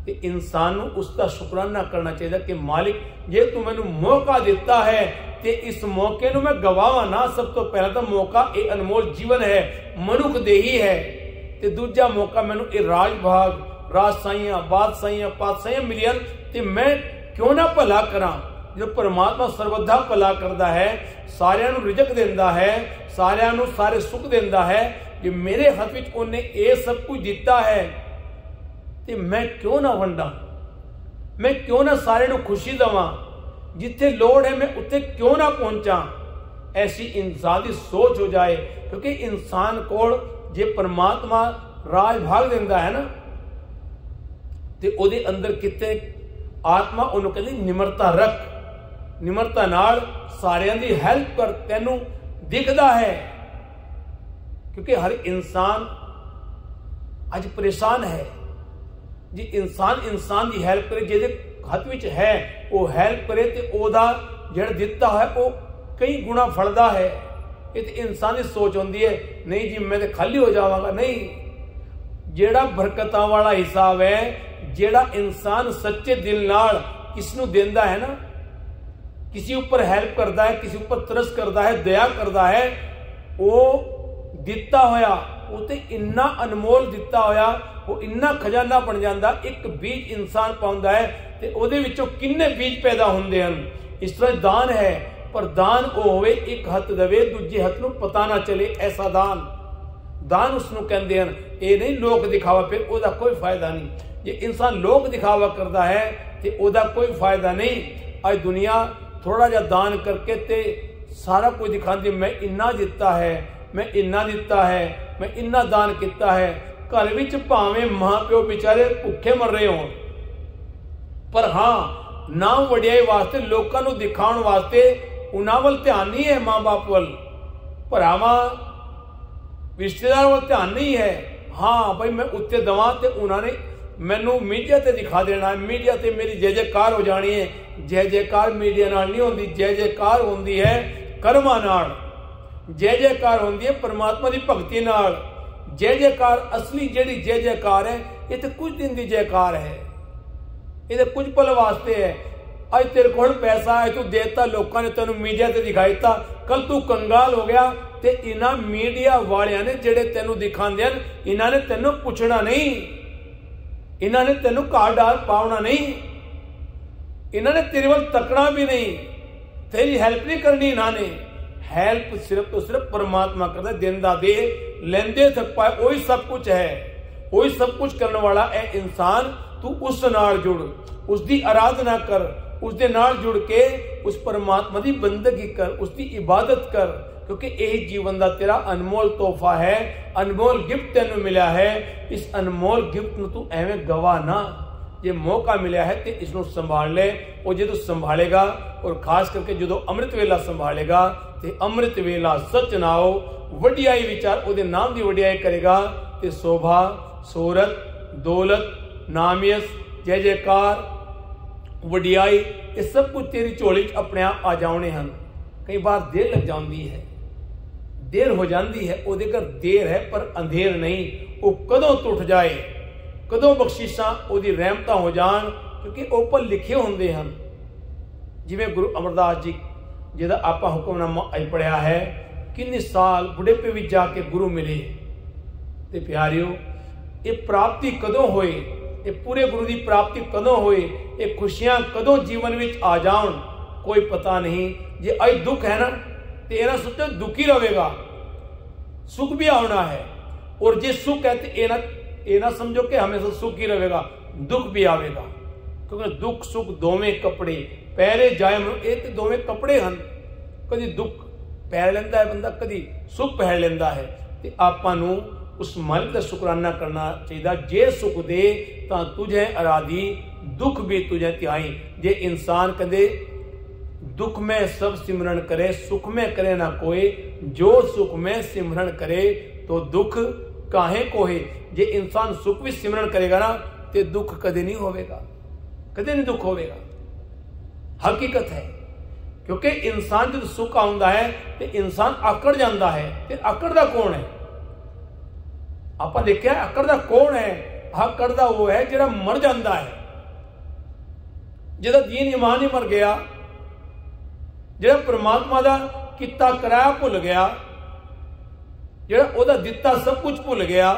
तो इंसान को उसका शुकराना करना चाहिए कि मालिक जे तू मैनू मौका दिता है ते इस मौके नू मैं गवावा ना। सब तो पहला तो मौका ये अनमोल जीवन है, मनुख दे ही है। ते दूजा मौका मैनू ये राज भाग, राजशाहियां, बादशाहियां, पातशाहियां मिलियां ते मैं क्यों ना भला करा। जो परमात्मा सर्वदा भला करता है, सारियां नू रिजक देंदा है, सारियां नू सारे सुख देंदा है। जे मेरे हथ विच उन्हें ये सब कुछ दिता है ते मैं क्यों ना वंडा, मैं क्यों ना सारे नू खुशी देवां। जिथे लोड़ है मैं उत्थे क्यों ना पहुंचा। ऐसी इंसान की सोच हो जाए, क्योंकि इंसान को जे परमात्मा राज भाग देंदा है ना ते ओदे अंदर किते आत्मा उन्होंने कहती निमरता रख, निमरता नाल सारियां दी हेल्प कर, तेनू दिखदा है। क्योंकि हर इंसान अज परेशान है। जी इंसान की हेल्प करे, जिहदे हथ विच है वो हेल्प करे तो ओदा जिहड़ा दिता है वो कई गुणा फलदा है। ये तो इंसान की सोच होंदी है, नहीं जी मैं तो खाली हो जावांगा। नहीं, जिहड़ा बरकतां वाला हिसाब है, जिहड़ा इंसान सच्चे दिल नाल किसनू देंदा है ना, किसी ऊपर हेल्प करता है, किसी ऊपर तरस करता है, दया करता है, वो दिता होया वो तो इन्ना अनमोल दिता होया, वो इन्ना खजाना बन जाता। एक बीज इंसान पाउंदा है ते ओदे विचों किन्ने बीज पैदा होंदे हन। इस तरह दान है, पर दान वो होवे एक हथ दवे दूजे हथ नूं पता ना चले, ऐसा दान उसनूं कहंदे हन। ये नहीं लोक दिखावा, फिर ओदा कोई फायदा नहीं। जे इंसान लोक दिखावा करता है तो ओदा कोई फायदा नहीं। आज दुनिया थोड़ा जा दान करके ते सारा कुछ दिखाती, मैं इन्ना दिता है, मैं इन्ना दिता है, मैं इन्ना दान किया है। घर विच भावें मां प्यो बेचारे भुखे मर रहे होण, पर हाँ नाम वडियाई वास्ते, लोगों को दिखाने वास्ते उन्हां वल ध्यान नहीं है, मां बाप वल, भरावां रिश्तेदार वल ध्यान नहीं है। हाँ भाई मैं उत्ते दवां ते उन्होंने मैनू मीडिया ते दिखा देना है, मीडिया ते मेरी जय जयकार हो जानी है। जय जयकार मीडिया नाल नहीं होंदी, जय जयकार होंदी है कर्मां नाल। जय जयकार होंदी है परमात्मा की भगती नाल। जय जयकार असली जेड़ी जय जयकार है, ये तो कुछ दिन की जयकार है, ये तो कुछ पल वास्ते है। अज तेरे को पैसा है, तू देता, लोगों ने तेन मीडिया ते दिखाई दिता, कल तू कंगाल हो गया ते इन्हां मीडिया वालियां ने जेड़े तेनू दिखांदे हन, इन्हां ने तेनू पुछना नहीं, इन्हां ने तेनू घाट डाल पाउणा नहीं, इन्हां ने तेरे वल तकना भी नहीं, तेरी हेल्प नहीं करनी। इन्होंने हेल्प सिर्फ तो सिर्फ परमात्मा करता, देंदा दे, लेंदे थक पाए, वही सब कुछ है, वही सब कुछ करने वाला है इंसान। तू उस नाल जुड़, उसकी आराधना कर, उसके नाल जुड़ के उस परमात्मा की बंदगी कर, उसकी इबादत कर, क्योंकि यही जीवन का तेरा अनमोल तोहफा है, अनमोल गिफ्ट तेन मिला है। इस अनमोल गिफ्ट में तू एवं गवा ना। ये मौका मिला है तो इसको संभाल ले, और जो संभालेगा, और खास करके जो अमृत वेला संभालेगा तो अमृत वेला सच नाओ वडियाई विचार, वो नाम की वडियाई करेगा तो शोभा, सोरत, दौलत, नामियस, जय जयकार, वडियाई, ये सब कुछ तेरी झोली अपने आप आ जाने हैं। कई बार देर लग जाती है, देर हो जाती है, वो घर देर है पर अंधेर नहीं। वो कदों टुट जाए, कदों बख्शिशां ओदी रहमतां हो जान, क्योंकि ऊपर लिखे होंदे हैं। जिवें गुरु अमरदास जी जिहदा आपां हुक्मनामा अज पढ़िया है, किन्ने साल बुढ़ेपे विच जाके गुरु मिले। ते प्यारियो, ये प्राप्ति कदों होए, ये पूरे गुरु की प्राप्ति कदों होए, ये खुशियां कदों जीवन विच आ जाउण, कोई पता नहीं। जे अज दुख है ना तो ये ना सोचो दुखी रहेगा, सुख भी आना है। और जे सुख है तो ये ना समझो कि हमेशा सुख ही रहेगा, दुख भी आवेगा। क्योंकि दुख सुख दोवें कपड़े पहले जाए, ये तो दोवें कपड़े हैं। कभी दुख पहन लेंदा है बंदा, कभी सुख पहन लेंदा है। तो आपां नूं उस मालिक का शुकराना करना चाहिए। जे सुख दे तो तुझे अराधी, दुख भी तुझे त्याई। जे इंसान कहते दुख में सब सिमरन करे, सुख में करे ना कोई, जो सुख में सिमरन करे तो दुख काहे कोहे। जे इंसान सुख भी सिमरन करेगा ना ते दुख कदे नहीं होवेगा, कदे नहीं दुख होवेगा। हकीकत है, क्योंकि इंसान जब सुख आउंदा है तो इंसान आकड़ जाता है। फिर आकड़दा कौन है? आप देखिया आकड़दा कौन है? आकड़दा वो है जिहड़ा मर जाता है, जिहदा दीन ईमान ही मर गया, जिहड़ा परमात्मा दा किता कराया भुल गया, जिहड़ा ओहदा दिता सब कुछ भुल गया।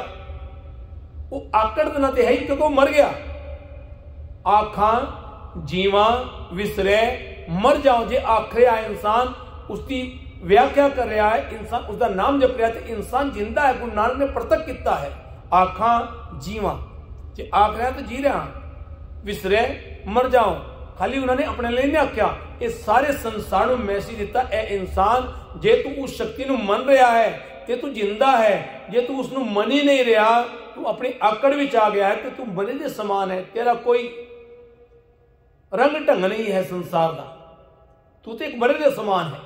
वो आकड़ना तो है ही, क्योंकि वो मर गया। आखा जीवा विसरे मर जाओ। जे आख रहा है इंसान, उसकी व्याख्या कर रहा है इंसान, उसका नाम जप रहा है तो इंसान जिंदा है। गुरु नानक ने प्रतक किया है आखा जीवा। जे आख रहा है तो जी रहा, विसरे मर जाओ। खाली उन्होंने अपने लिए नहीं आख्या, ये सारे संसार में मैसेज दिता है इंसान, जे तू उस शक्ति को मन रहा है ते तू जिंदा है। जे तू उसनु मन ही नहीं रहा, तू अपनी आकड़ विच आ गया है कि तू मरे दे समान है, तेरा कोई रंग ढंग नहीं है संसार का, तू तो एक मरे दे समान है।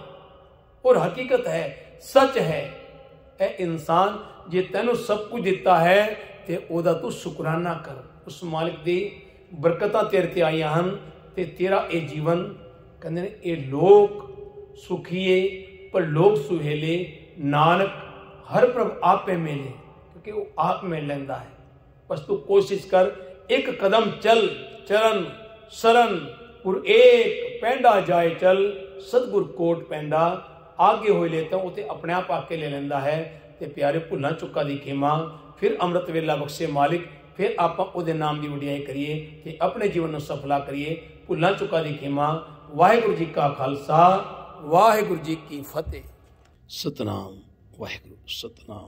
और हकीकत है, सच है, ए इंसान जे तेनू सब कुछ दिता है ते ओदा तू शुकराना कर। उस मालिक दी बरकतां तेरे ते आईयां हन ते तेरा ए जीवन कहंदे ने ए लोक सुखीए पर लोग सुहेले, नानक हर प्रभ आपे मेले, क्योंकि वो आप में लेंदा है। बस तू कोशिश कर, एक कदम चल चरण शरण गुर एक पैंडा जाए चल, सतगुर कोट पैंडा आगे हो लेता हूं, उते अपने आप आके ले लेंदा है। ते प्यारे भुल्ला चुका दी खेमा, फिर अमृत वेला बख्शे मालिक, फिर आप ओदे नाम की वडियाई करिए ते अपने जीवन में सफला करिए। भुल्ला चुका दी खेमा। वाहिगुरु जी का खालसा, वाहिगुरु जी की फतेह। सतनाम वाहिगुरु सतनाम।